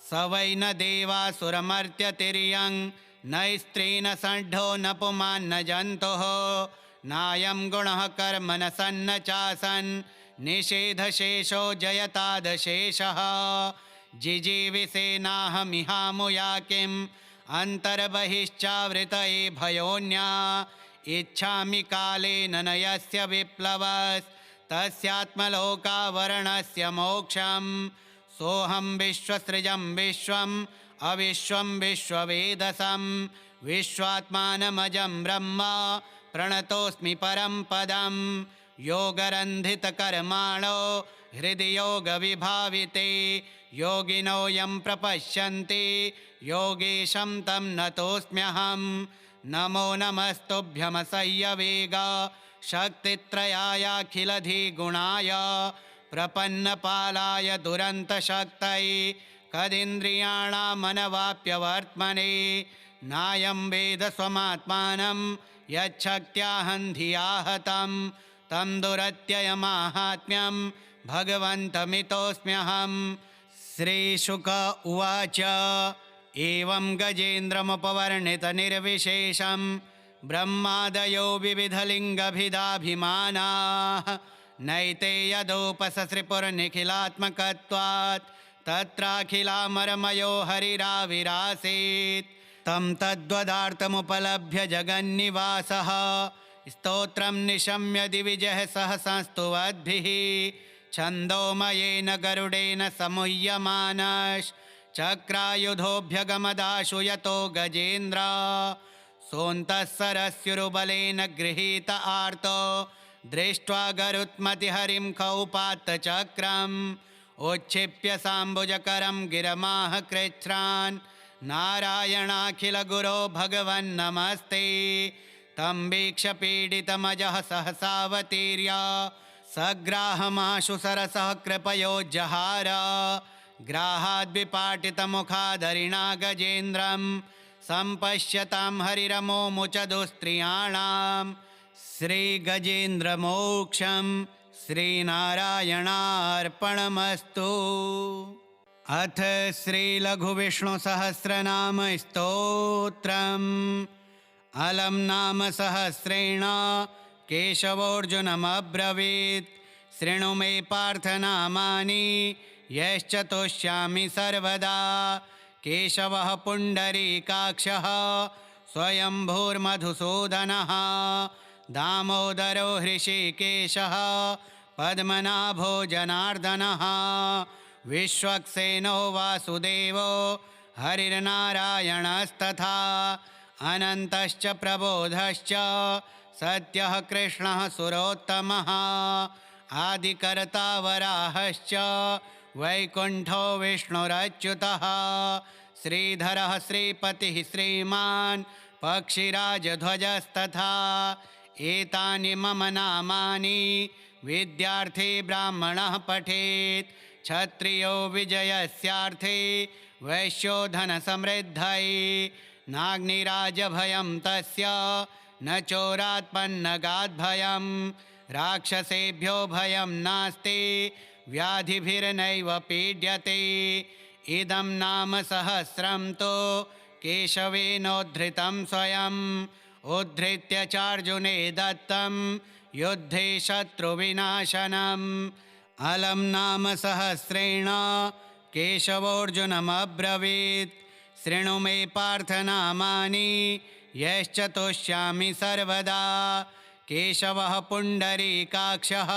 स वै न देवासुरमर्त्यतिर्यं न स्त्री न षड्ढो न पुमान् न जन्तुः नायं गुणः कर्म न सन्न चासन् निषेधशेषो जयतादशेषः जिजीविषेनाहमिहामुया किम् अन्तर्बहिश्चावृतये भयोन्या इच्छामि कालेन न यस्य विप्लवस्तस्यात्मलोकावरणस्य मोक्षम् सोऽहं विश्वसृजं विश्वम् अविश्वं विश्ववेदसं विश्वात्मानमजं ब्रह्म प्रणतोऽस्मि परं पदं योगरन्धितकर्माणो हृदि योगविभाविते योगिनो यं प्रपश्यन्ति योगेशं तं नतोऽस्म्यहं नमो नमस्तुभ्यमसह्यवेग शक्तित्रयायाखिलधिगुणाय प्रपन्नपालाय दुरन्तशक्तये कदिन्द्रियाणामनवाप्यवर्त्मने नायं वेद स्वमात्मानं यच्छक्त्याहं धिया हतं तं दुरत्ययमाहात्म्यं भगवन्तमितोऽस्म्यहम्। श्रीशुक उवाच एवं गजेन्द्रमुपवर्णितनिर्विशेषं ब्रह्मादयो विविधलिङ्गभिदाभिमानाः नैते यदोपससृपुर्निखिलात्मकत्वात् तत्राखिलामरमयो हरिराविरासीत् तं तद्वदार्थमुपलभ्य जगन्निवासः स्तोत्रं निशम्य दिविजः सहसंस्तुवद्भिः छन्दोमयेन गरुडेन समुह्यमानश्चक्रायुधोऽभ्यगमदाशु यतो गजेन्द्र सोऽन्तः सरस्युरुबलेन गृहीत आर्तो दृष्ट्वा गरुत्मतिहरिं कौपात्तचक्रम् उच्छिप्य साम्बुजकरं गिरमाह कृच्छ्रान् नारायणाखिलगुरो भगवन्नमस्ते तं वीक्ष्य पीडितमजः सहसावतीर्य सग्राहमाशु सरसः कृपयोज्जहार ग्राहाद्विपाटितमुखादरिणा गजेन्द्रं सम्पश्यतां हरिरमोमुच दुस्त्रियाणां श्रीगजेन्द्रमोक्षं श्रीनारायणार्पणमस्तु। अथ श्रीलघुविष्णुसहस्रनाम स्तोत्रम्। अलं नाम सहस्रेण केशवोऽर्जुनमब्रवीत् शृणु मे पार्थनामानि यश्च तुष्यामि सर्वदा। केशवः पुण्डरीकाक्षः स्वयंभूर्मधुसूदनः दामोदरो हृषीकेशः पद्मनाभो जनार्दनः विश्वक्सेनो वासुदेवो हरिर्नारायणस्तथा अनन्तश्च प्रबोधश्च सत्यः कृष्णः सुरोत्तमः आदिकर्ता वराहश्च वैकुण्ठो विष्णुरच्युतः श्रीधरः श्रीपतिः श्रीमान् पक्षिराजध्वजस्तथा एतानि मम नामानि विद्यार्थी ब्राह्मणः पठेत् क्षत्रियो विजयस्यार्थे वैश्यो धनसमृद्धये नाग्निराजभयं तस्य न चोरात्पन्नगाद्भयं राक्षसेभ्यो भयं नास्ति व्याधिभिर्नैव पीड्यते। इदं नाम सहस्रं तु केशवेनोद्धृतं स्वयम् उद्धृत्य चार्जुने दत्तं युद्धे शत्रुविनाशनम्। अलं नाम सहस्रेण केशवोऽर्जुनमब्रवीत् शृणु मे पार्थनामानि यश्च तुष्यामि सर्वदा। केशवः पुण्डरीकाक्षः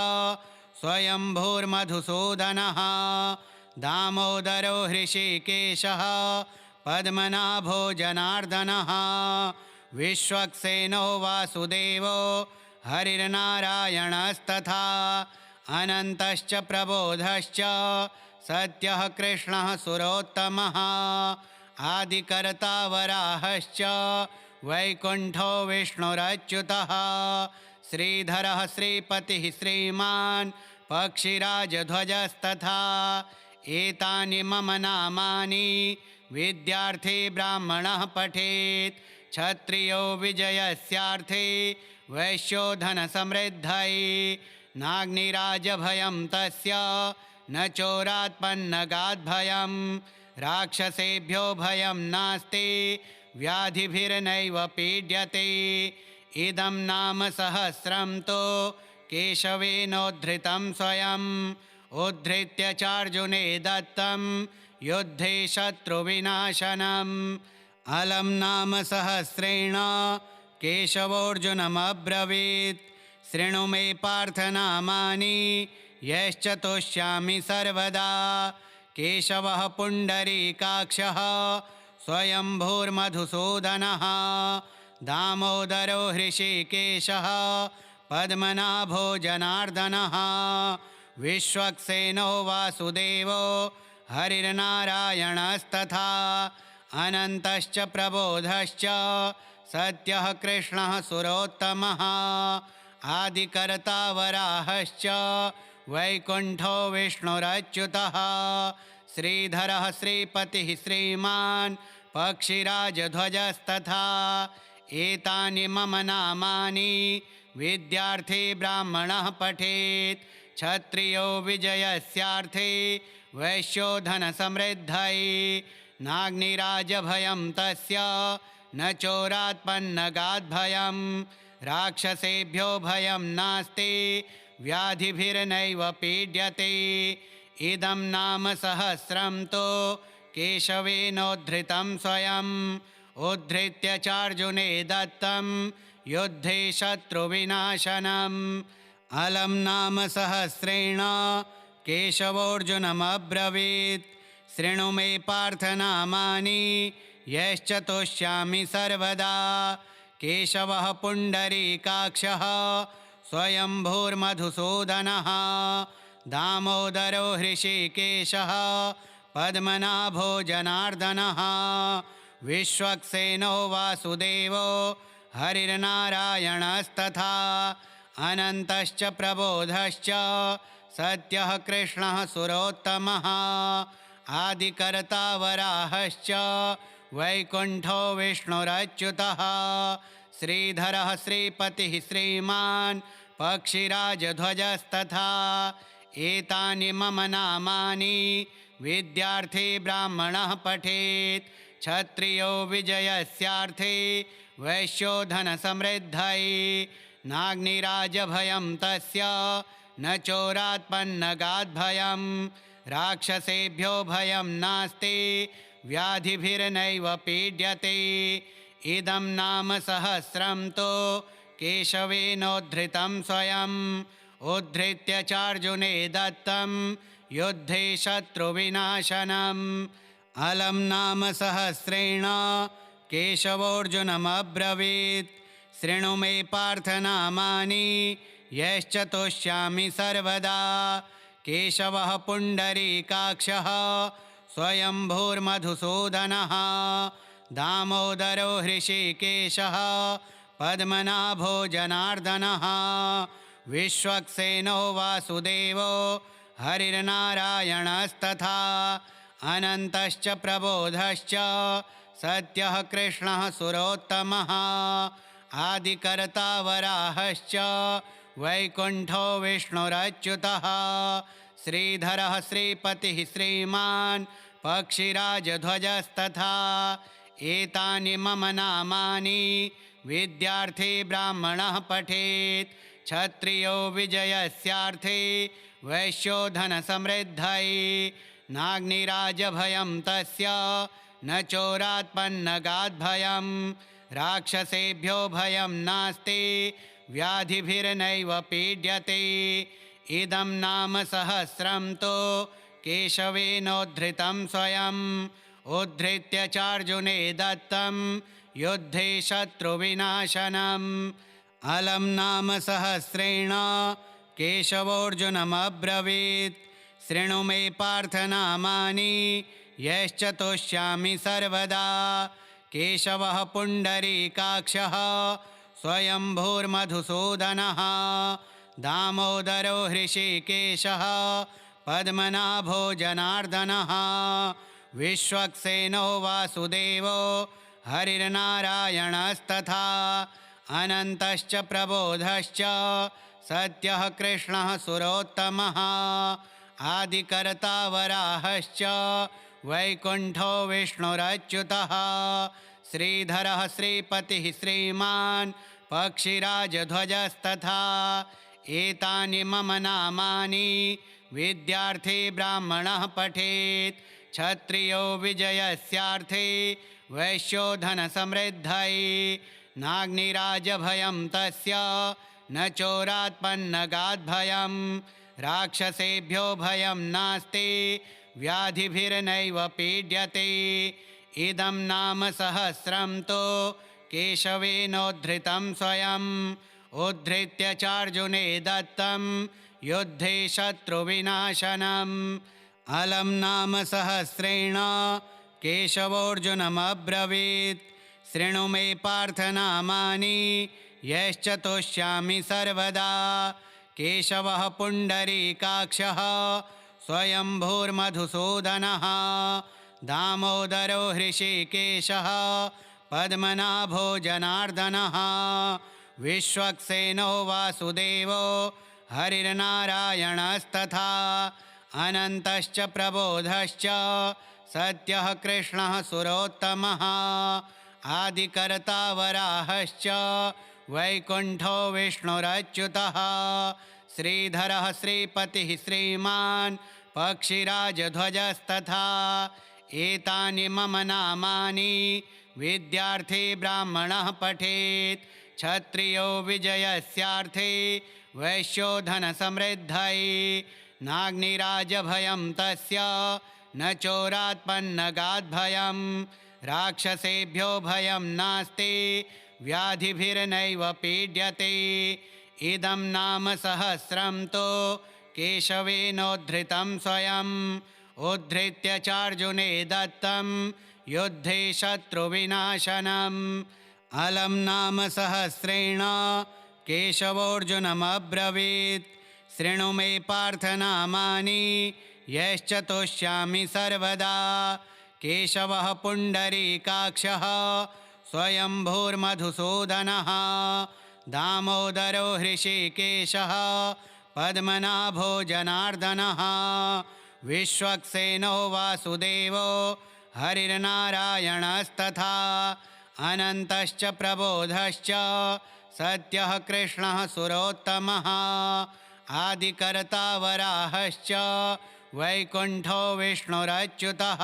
स्वयंभूर्मधुसूदनः दामोदरो हृषीकेशः पद्मनाभो जनार्दनः विश्वक्सेनो वासुदेवो हरिर्नारायणस्तथा अनन्तश्च प्रबोधश्च सत्यः कृष्णः सुरोत्तमः आदिकर्ता वराहश्च वैकुण्ठो विष्णुरच्युतः श्रीधरः श्रीपतिः श्रीमान् पक्षिराजध्वजस्तथा एतानि मम नामानि विद्यार्थी ब्राह्मणः पठेत् क्षत्रियो विजयस्यार्थे वैश्यो धनसमृद्धये नाग्निराजभयं तस्य न चोरात्पन्नगाद्भयं राक्षसेभ्यो भयं नास्ति व्याधिभिर्नैव पीड्यते। इदं नाम सहस्रं तु केशवेनोद्धृतं स्वयम् उद्धृत्य चार्जुने दत्तं युद्धे शत्रुविनाशनम्। अलं नाम सहस्रेण केशवोऽर्जुनमब्रवीत् शृणु मे पार्थनामानि यश्च तुष्यामि सर्वदा। केशवः पुण्डरीकाक्षः स्वयंभूर्मधुसूदनः दामोदरो हृषीकेशः पद्मनाभो जनार्दनः विश्वक्सेनो वासुदेवो हरिर्नारायणस्तथा अनन्तश्च प्रबोधश्च सत्यः कृष्णः सुरोत्तमः आदिकर्ता वराहश्च वैकुण्ठो विष्णुरच्युतः श्रीधरः श्रीपतिः श्रीमान् पक्षिराजध्वजस्तथा एतानि मम नामानि विद्यार्थी ब्राह्मणः पठेत् क्षत्रियो विजयस्यार्थे वैश्यो धनसमृद्धये नाग्निराजभयं तस्य न चोरात्पन्नगाद्भयं राक्षसेभ्यो भयं नास्ति व्याधिभिर्नैव पीड्यते। इदं नाम सहस्रं तु केशवेनोद्धृतं स्वयम् उद्धृत्य चार्जुने दत्तं युद्धे शत्रुविनाशनम्। अलं नाम सहस्रेण केशवोऽर्जुनमब्रवीत् शृणु मे पार्थनामानि यश्च तुष्यामि सर्वदा। केशवः पुण्डरीकाक्षः स्वयंभूर्मधुसूदनः दामोदरो हृषीकेशः पद्मनाभो जनार्दनः विश्वक्सेनो वासुदेवो हरिर्नारायणस्तथा अनन्तश्च प्रबोधश्च सत्यः कृष्णः सुरोत्तमः आदिकर्ता वराहश्च वैकुण्ठो विष्णुरच्युतः श्रीधरः श्रीपतिः श्रीमान् पक्षिराजध्वजस्तथा एतानि मम नामानि विद्यार्थी ब्राह्मणः पठेत् क्षत्रियो विजयस्यार्थे वैश्यो धनसमृद्धये नाग्निराजभयं तस्य न चोरात्पन्नगाद्भयं राक्षसेभ्यो भयं नास्ति व्याधिभिर्नैव पीड्यते। इदं नाम सहस्रं तु केशवेनोद्धृतं स्वयम् उद्धृत्य चार्जुने दत्तं युद्धे शत्रुविनाशनम्। अलं नाम सहस्रेण केशवोऽर्जुनमब्रवीत् शृणु मे पार्थनामानि यश्च तुष्यामि सर्वदा। केशवः पुण्डरीकाक्षः स्वयंभूर्मधुसूदनः दामोदरो हृषीकेशः पद्मनाभो जनार्दनः विश्वक्सेनो वासुदेवो हरिर्नारायणस्तथा अनन्तश्च प्रबोधश्च सत्यः कृष्णः सुरोत्तमः आदिकर्ता वराहश्च वैकुण्ठो विष्णुरच्युतः श्रीधरः श्रीपतिः श्रीमान् पक्षिराजध्वजस्तथा एतानि मम नामानि विद्यार्थी ब्राह्मणः पठेत् क्षत्रियो विजयस्यार्थे वैश्यो धनसमृद्धये नाग्निराजभयं तस्य न चोरात्पन्नगाद्भयं राक्षसेभ्यो भयं नास्ति व्याधिभिर्नैव पीड्यते। इदं नाम सहस्रं तु केशवेनोद्धृतं स्वयम् उद्धृत्य चार्जुने दत्तं युद्धे शत्रुविनाशनम्। अलं नाम सहस्रेण केशवोऽर्जुनमब्रवीत् शृणु मे पार्थनामानि यश्च तुष्यामि सर्वदा। केशवः पुण्डरीकाक्षः स्वयंभूर्मधुसूदनः दामोदरो हृषीकेशः पद्मनाभो जनार्दनः विश्वक्सेनो वासुदेवो हरिर्नारायणस्तथा अनन्तश्च प्रबोधश्च सत्यः कृष्णः सुरोत्तमः आदिकर्ता वराहश्च वैकुण्ठो विष्णुरच्युतः श्रीधरः श्रीपतिः श्रीमान् पक्षिराजध्वजस्तथा एतानि मम नामानि विद्यार्थी ब्राह्मणः पठेत् क्षत्रियो विजयस्यार्थे वैश्यो धनसमृद्धये नाग्निराजभयं तस्य न चोरात्पन्नगाद्भयं राक्षसेभ्यो भयं नास्ति व्याधिभिर्नैव पीड्यते इदं नाम सहस्रं तु केशवेनोद्धृतं स्वयम् उद्धृत्य चार्जुने दत्तं युद्धे शत्रुविनाशनम् अलं नाम सहस्रेण केशवोऽर्जुनमब्रवीत् शृणु मे पार्थनामानि यश्च तोष्यामि सर्वदा केशवः पुण्डरीकाक्षः स्वयंभूर्मधुसूदनः दामोदरो हृषीकेशः पद्मनाभो जनार्दनः विश्वक्सेनो वासुदेवो हरिर्नारायणस्तथा अनन्तश्च प्रबोधश्च सत्यः कृष्णः सुरोत्तमः आदिकर्ता वराहश्च वैकुण्ठो विष्णुरच्युतः श्रीधरः श्रीपतिः श्रीमान् पक्षिराजध्वजस्तथा एतानि मम नामानि विद्यार्थी ब्राह्मणः पठेत् क्षत्रियो विजयस्यार्थे वैश्यो धनसमृद्धये नाग्निराजभयं तस्य न चोरात्पन्नगाद्भयं राक्षसेभ्यो भयं नास्ति व्याधिभिर्नैव पीड्यते इदं नाम सहस्रं तु केशवेनोद्धृतं स्वयम् उद्धृत्य चार्जुने दत्तं युद्धे शत्रुविनाशनम् अलं नाम सहस्रेण केशवोऽर्जुनमब्रवीत् शृणु मे पार्थनामानि यश्च तोष्यामि सर्वदा केशवः पुण्डरीकाक्षः स्वयंभूर्मधुसूदनः दामोदरो हृषीकेशः पद्मनाभो जनार्दनः विश्वक्सेनो वासुदेवो हरिर्नारायणस्तथा अनन्तश्च प्रबोधश्च सत्यः कृष्णः सुरोत्तमः आदिकर्ता वराहश्च वैकुण्ठो विष्णुरच्युतः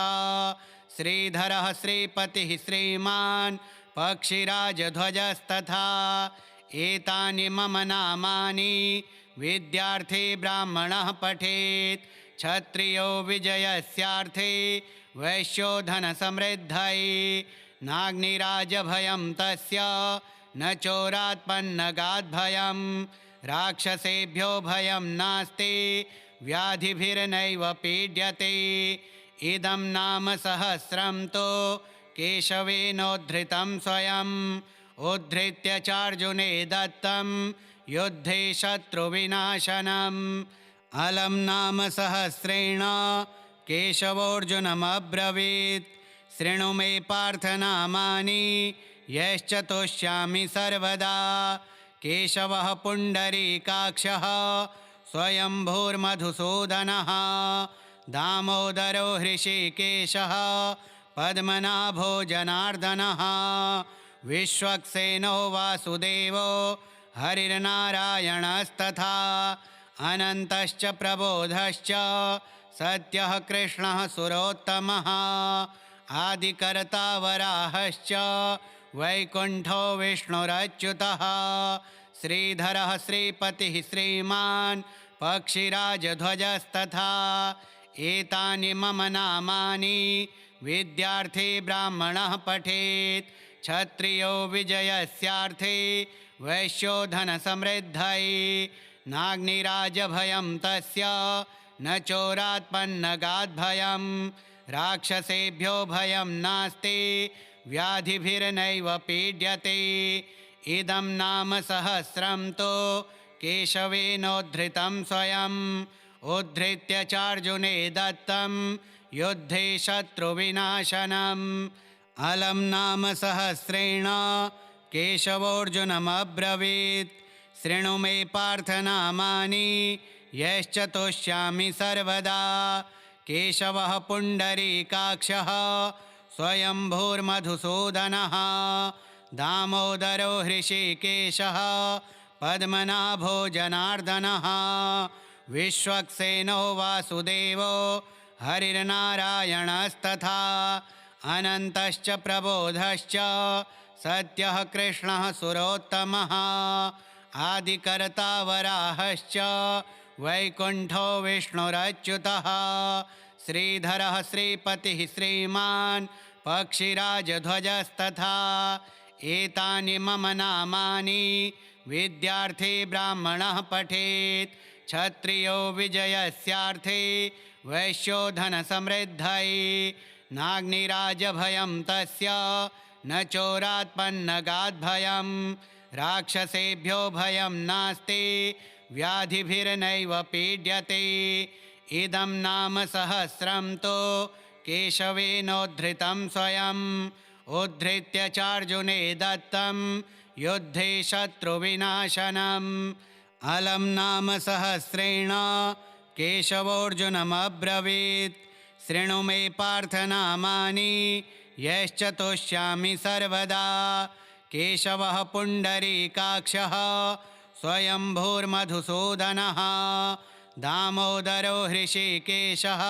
श्रीधरः श्रीपतिः श्रीमान् पक्षिराजध्वजस्तथा एतानि मम नामानि विद्यार्थी ब्राह्मणः पठेत् क्षत्रियो विजयस्यार्थे वैश्यो धनसमृद्धये नाग्निराजभयं तस्य न चोरात्पन्नगाद्भयं राक्षसेभ्यो भयं नास्ति व्याधिभिर्नैव पीड्यते इदं नाम सहस्रं तु केशवेनोद्धृतं स्वयम् उद्धृत्य चार्जुने दत्तं युद्धे शत्रुविनाशनम् अलं नाम सहस्रेण केशवोऽर्जुनमब्रवीत् शृणु मे पार्थनामानि यश्च तोष्यामि सर्वदा केशवः पुण्डरीकाक्षः स्वयंभूर्मधुसूदनः दामोदरो हृषीकेशः पद्मनाभो जनार्दनः विश्वक्सेनो वासुदेवो हरिर्नारायणस्तथा अनन्तश्च प्रबोधश्च सत्यः कृष्णः सुरोत्तमः आदिकर्ता वराहश्च वैकुण्ठो विष्णुरच्युतः श्रीधरः श्रीपतिः श्रीमान् पक्षिराजध्वजस्तथा एतानि मम नामानि विद्यार्थी ब्राह्मणः पठेत् क्षत्रियो विजयस्यार्थे वैश्यो धनसमृद्धये नाग्निराजभयं तस्य न चोरात्पन्नगाद्भयं राक्षसेभ्यो भयं नास्ति व्याधिभिर्नैव पीड्यते इदं नाम सहस्रं तु केशवेनोद्धृतं स्वयम् उद्धृत्य चार्जुने दत्तं युद्धे शत्रुविनाशनम् अलं नाम सहस्रेण केशवोऽर्जुनमब्रवीत् शृणु मे पार्थनामानि यश्च तोष्यामि सर्वदा। केशवः पुण्डरीकाक्षः स्वयंभूर्मधुसूदनः दामोदरो हृषीकेशः पद्मनाभो जनार्दनः विश्वक्सेनो वासुदेवो हरिर्नारायणस्तथा अनन्तश्च प्रबोधश्च सत्यः कृष्णः सुरोत्तमः आदिकर्ता वराहश्च वैकुण्ठो विष्णुरच्युतः श्रीधरः श्रीपतिः श्रीमान् पक्षिराजध्वजस्तथा एतानि मम नामानि विद्यार्थी ब्राह्मणः पठेत् क्षत्रियो विजयस्यार्थे वैश्यो धनसमृद्धये नाग्निराजभयं तस्य न चोरात्पन्नगाद्भयं राक्षसेभ्यो भयं नास्ति व्याधिभिर्नैव पीड्यते। इदं नाम सहस्रं तु केशवेनोद्धृतं स्वयम् उद्धृत्य चार्जुने दत्तं युद्धे शत्रुविनाशनम्। अलं नाम सहस्रेण केशवोऽर्जुनमब्रवीत् शृणु मे पार्थनामानि यश्च तोष्यामि सर्वदा। केशवः पुण्डरीकाक्षः स्वयंभूर्मधुसूदनः दामोदरो हृषीकेशः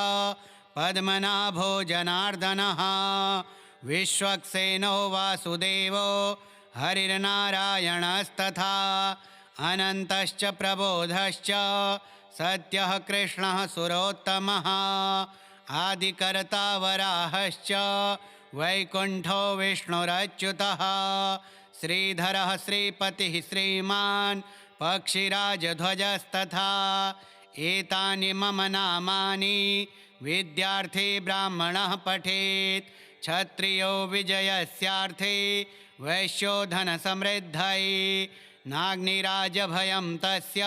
पद्मनाभो जनार्दनः विश्वक्सेनो वासुदेवो हरिर्नारायणस्तथा अनन्तश्च प्रबोधश्च सत्यः कृष्णः सुरोत्तमः आदिकर्ता वराहश्च वैकुण्ठो विष्णुरच्युतः श्रीधरः श्रीपतिः श्रीमान् पक्षिराजध्वजस्तथा एतानि मम नामानि विद्यार्थी ब्राह्मणः पठेत् क्षत्रियो विजयस्यार्थे वैश्यो धनसमृद्धये नाग्निराजभयं तस्य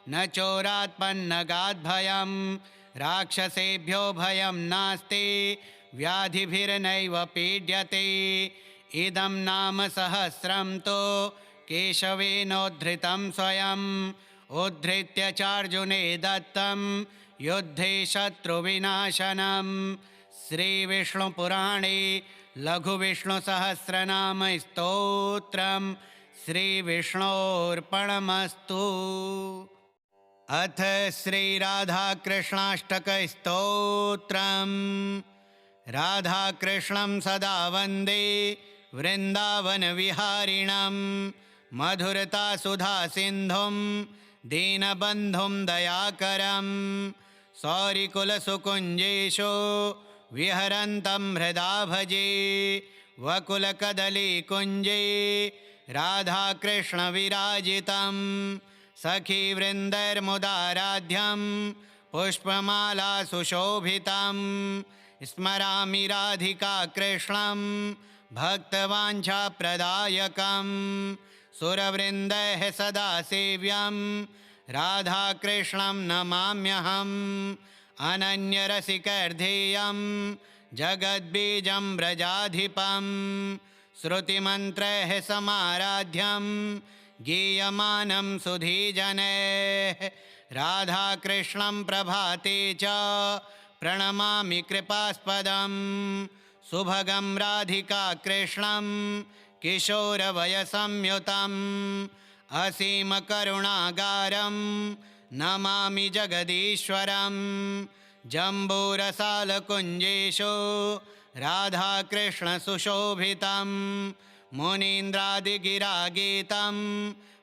न चोरात्पन्नगाद्भयं राक्षसेभ्यो भयं नास्ति व्याधिभिर्नैव पीड्यते। इदं नाम सहस्रं तु केशवेनोद्धृतं स्वयम् उद्धृत्य चार्जुने दत्तं युद्धे शत्रुविनाशनम्। श्रीविष्णुपुराणे लघुविष्णुसहस्रनाम स्तोत्रम् श्रीविष्णोर्पणमस्तु। अथ श्रीराधाकृष्णाष्टकस्तोत्रम्। राधाकृष्णं सदा वन्दे वृन्दावनविहारिणं मधुरतासुधासिन्धुं दीनबन्धुं दयाकरं सौरिकुलसुकुञ्जेषु विहरन्तं हृदा भजे वकुलकदलीकुञ्जे राधाकृष्णविराजितं सखीवृन्दैर्मुदाराध्यं पुष्पमालासुशोभितं स्मरामि राधिका कृष्णं भक्तवाञ्छाप्रदायकं सुरवृन्दैः सदा सेव्यं राधाकृष्णं नमाम्यहम् अनन्यरसिकैर्धेयं जगद्बीजं व्रजाधिपं श्रुतिमन्त्रैः समाराध्यं गीयमानं सुधीजनैः राधाकृष्णं प्रभाते च प्रणमामि कृपास्पदं सुभगं राधिका कृष्णं किशोरवयसंयुतम् असीमकरुणागारं नमामि जगदीश्वरं जम्बूरसालकुञ्जेषु राधाकृष्णसुशोभितं मुनीन्द्रादिगिरागीतं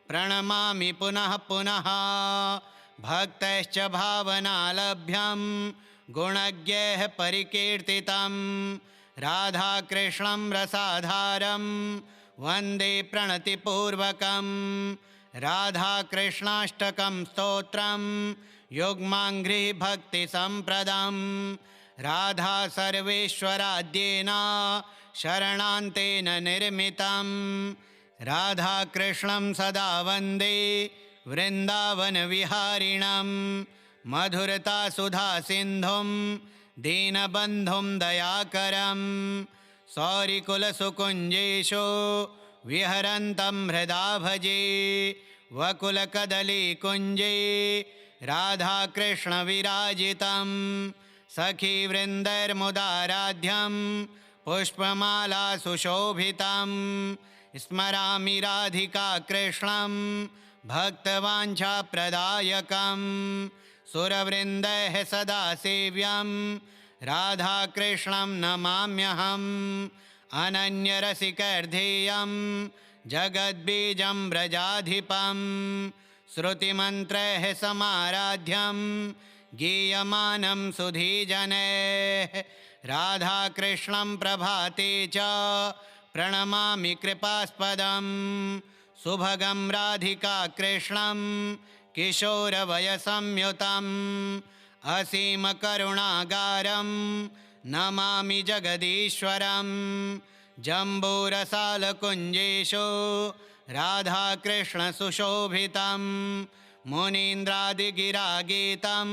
प्रणमामि पुनः पुनः भक्तैश्च भावनालभ्यं गुणज्ञैः परिकीर्तितं राधाकृष्णं रसाधारं वन्दे प्रणतिपूर्वकं राधाकृष्णाष्टकं स्तोत्रं युग्माङ्घ्रि भक्तिसम्प्रदं राधा सर्वेश्वराद्येन शरणान्तेन निर्मितं राधाकृष्णं सदा वन्दे वृन्दावनविहारिणं मधुरतासुधासिन्धुं दीनबन्धुं दयाकरं सौरिकुलसुकुञ्जेषु विहरन्तं हृदा भजे वकुलकदलीकुञ्जे राधाकृष्णविराजितं सखीवृन्दैर्मुदाराध्यं पुष्पमाला सुशोभितं स्मरामि राधिका कृष्णं भक्तवाञ्छाप्रदायकं सुरवृन्दैः सदा सेव्यं राधाकृष्णं नमाम्यहम् अनन्यरसिकैर्धेयं जगद्बीजं व्रजाधिपं श्रुतिमन्त्रैः समाराध्यं गीयमानं सुधीजनैः राधाकृष्णं प्रभाते च प्रणमामि कृपास्पदं सुभगं राधिका कृष्णं किशोरवयसंयुतम् असीमकरुणागारं नमामि जगदीश्वरं जम्बूरसालकुञ्जेषु राधाकृष्णसुशोभितं मुनीन्द्रादिगिरागीतं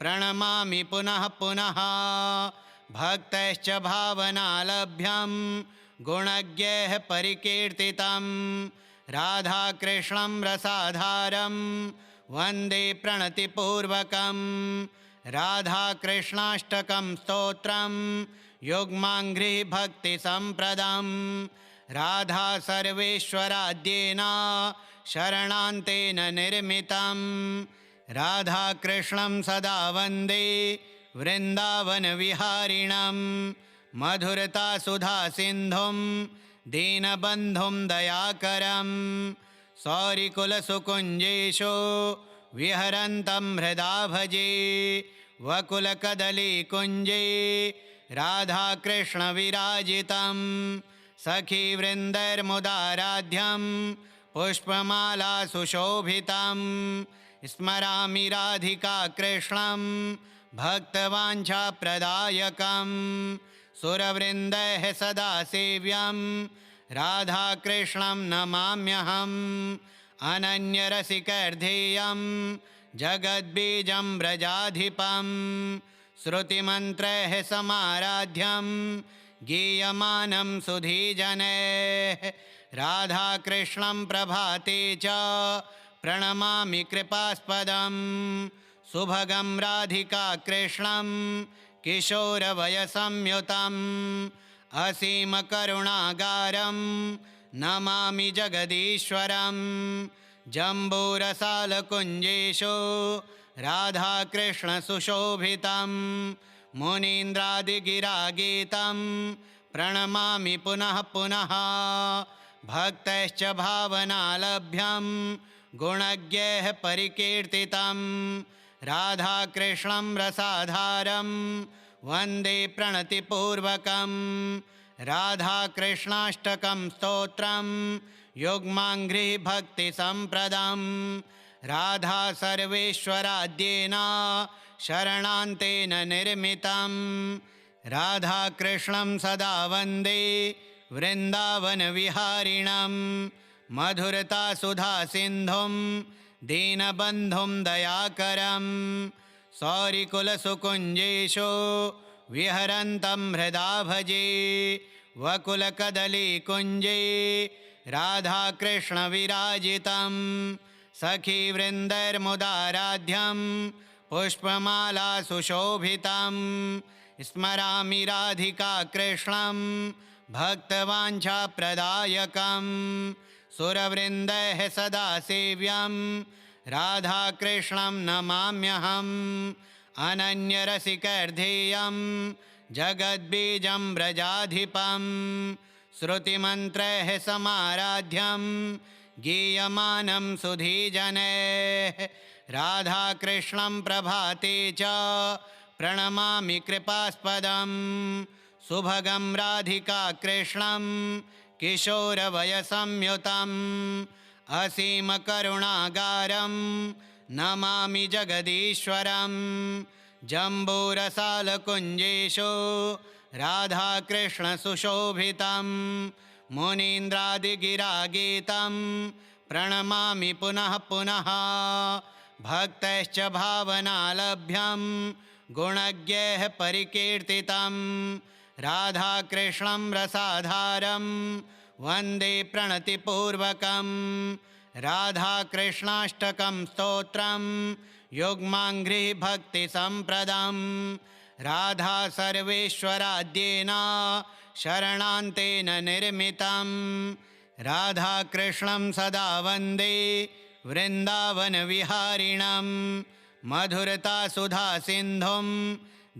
प्रणमामि पुनः पुनः भक्तैश्च भावनालभ्यं गुणज्ञैः परिकीर्तितं राधाकृष्णं रसाधारं वन्दे प्रणतिपूर्वकं राधाकृष्णाष्टकं स्तोत्रं युग्माङ्घ्रिः भक्तिसम्प्रदं राधा सर्वेश्वराद्येन शरणान्तेन निर्मितं राधाकृष्णं सदा वन्दे वृन्दावनविहारिणं मधुरतासुधासिन्धुं दीनबन्धुं दयाकरं सौरिकुलसुकुञ्जेषु विहरन्तं हृदा भजे वकुलकदलीकुञ्जे राधाकृष्णविराजितं सखीवृन्दैर्मुदाराध्यं पुष्पमाला सुशोभितं स्मरामि राधिका कृष्णं भक्तवाञ्छाप्रदायकं सुरवृन्दैः सदा सेव्यं राधाकृष्णं नमाम्यहम् अनन्यरसिकैर्धेयं जगद्बीजं व्रजाधिपं श्रुतिमन्त्रैः समाराध्यं गीयमानं सुधीजनैः राधाकृष्णं प्रभाते च प्रणमामि कृपास्पदं सुभगं राधिका कृष्णं किशोरवयसंयुतम् असीमकरुणागारं नमामि जगदीश्वरं जम्बूरसालकुञ्जेषु राधाकृष्णसुशोभितं मुनीन्द्रादिगिरागीतं प्रणमामि पुनः पुनः भक्तैश्च भावनालभ्यं गुणज्ञैः परिकीर्तितं राधाकृष्णं रसाधारं वन्दे प्रणतिपूर्वकं राधाकृष्णाष्टकं स्तोत्रं युग्माङ्घ्रिः भक्तिसम्प्रदं राधा सर्वेश्वराद्येन शरणान्तेन निर्मितं राधाकृष्णं सदा वन्दे वृन्दावनविहारिणं मधुरतासुधासिन्धुं दीनबन्धुं दयाकरं सौरिकुलसुकुञ्जेषु विहरन्तं हृदा भजे वकुलकदलीकुञ्जे राधाकृष्णविराजितं सखीवृन्दैर्मुदाराध्यं पुष्पमाला सुशोभितं स्मरामि राधिका कृष्णं भक्तवाञ्छाप्रदायकं सुरवृन्दैः सदा सेव्यं राधाकृष्णं नमाम्यहम् अनन्यरसिकैर्धेयं जगद्बीजं व्रजाधिपं श्रुतिमन्त्रैः समाराध्यं गीयमानं सुधीजनैः राधाकृष्णं प्रभाते च प्रणमामि कृपास्पदं सुभगं राधिका कृष्णं किशोरवयसंयुतम् असीमकरुणागारं नमामि जगदीश्वरं जम्बूरसालकुञ्जेषु राधाकृष्णसुशोभितं मुनीन्द्रादिगिरागीतं प्रणमामि पुनः पुनः भक्तैश्च भावनालभ्यं गुणज्ञैः परिकीर्तितं राधाकृष्णं रसाधारं वन्दे प्रणतिपूर्वकं राधाकृष्णाष्टकं स्तोत्रं युग्माङ्घ्रि भक्तिसम्प्रदं राधा सर्वेश्वराद्येन शरणान्तेन निर्मितं राधाकृष्णं सदा वन्दे वृन्दावनविहारिणं मधुरता सुधा सिन्धुं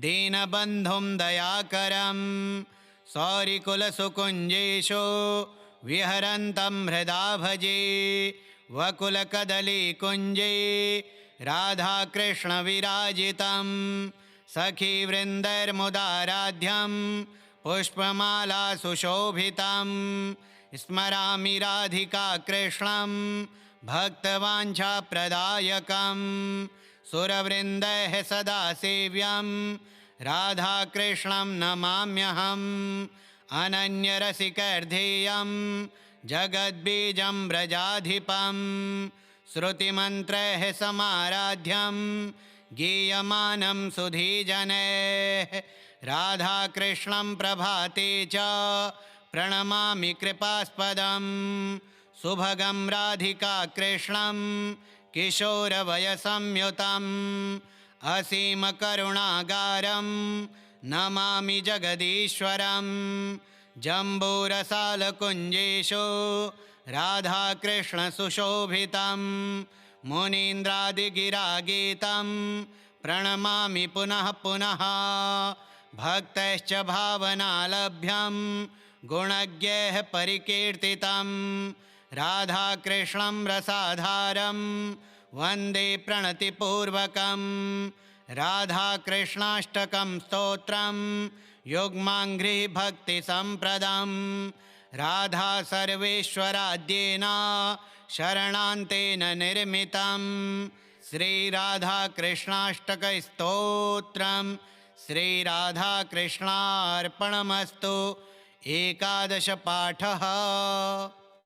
दीनबन्धुं दयाकरं सौरिकुलसुकुञ्जेषु विहरन्तं हृदा भजे वकुलकदलीकुञ्जे राधाकृष्णविराजितं सखीवृन्दैर्मुदाराध्यं पुष्पमाला सुशोभितं स्मरामि राधिका कृष्णं भक्तवाञ्छाप्रदायकं सुरवृन्दैः सदा सेव्यं राधाकृष्णं नमाम्यहम् अनन्यरसिकैर्धेयं जगद्बीजं व्रजाधिपं श्रुतिमन्त्रैः समाराध्यं गीयमानं सुधीजनैः राधाकृष्णं प्रभाते च प्रणमामि कृपास्पदं सुभगं राधिका कृष्णं किशोरवयसंयुतम् असीमकरुणागारं नमामि जगदीश्वरं जम्बूरसालकुञ्जेषु राधाकृष्णसुशोभितं मुनीन्द्रादिगिरागीतं प्रणमामि पुनः पुनः भक्तैश्च भावनालभ्यं गुणज्ञैः परिकीर्तितं राधाकृष्णं रसाधारं वन्दे प्रणतिपूर्वकं राधाकृष्णाष्टकं स्तोत्रं युग्माङ्घ्रि भक्तिसम्प्रदं राधा सर्वेश्वराद्येन शरणान्तेन निर्मितं श्रीराधाकृष्णाष्टकस्तोत्रं श्रीराधाकृष्णार्पणमस्तु। 11 पाठः।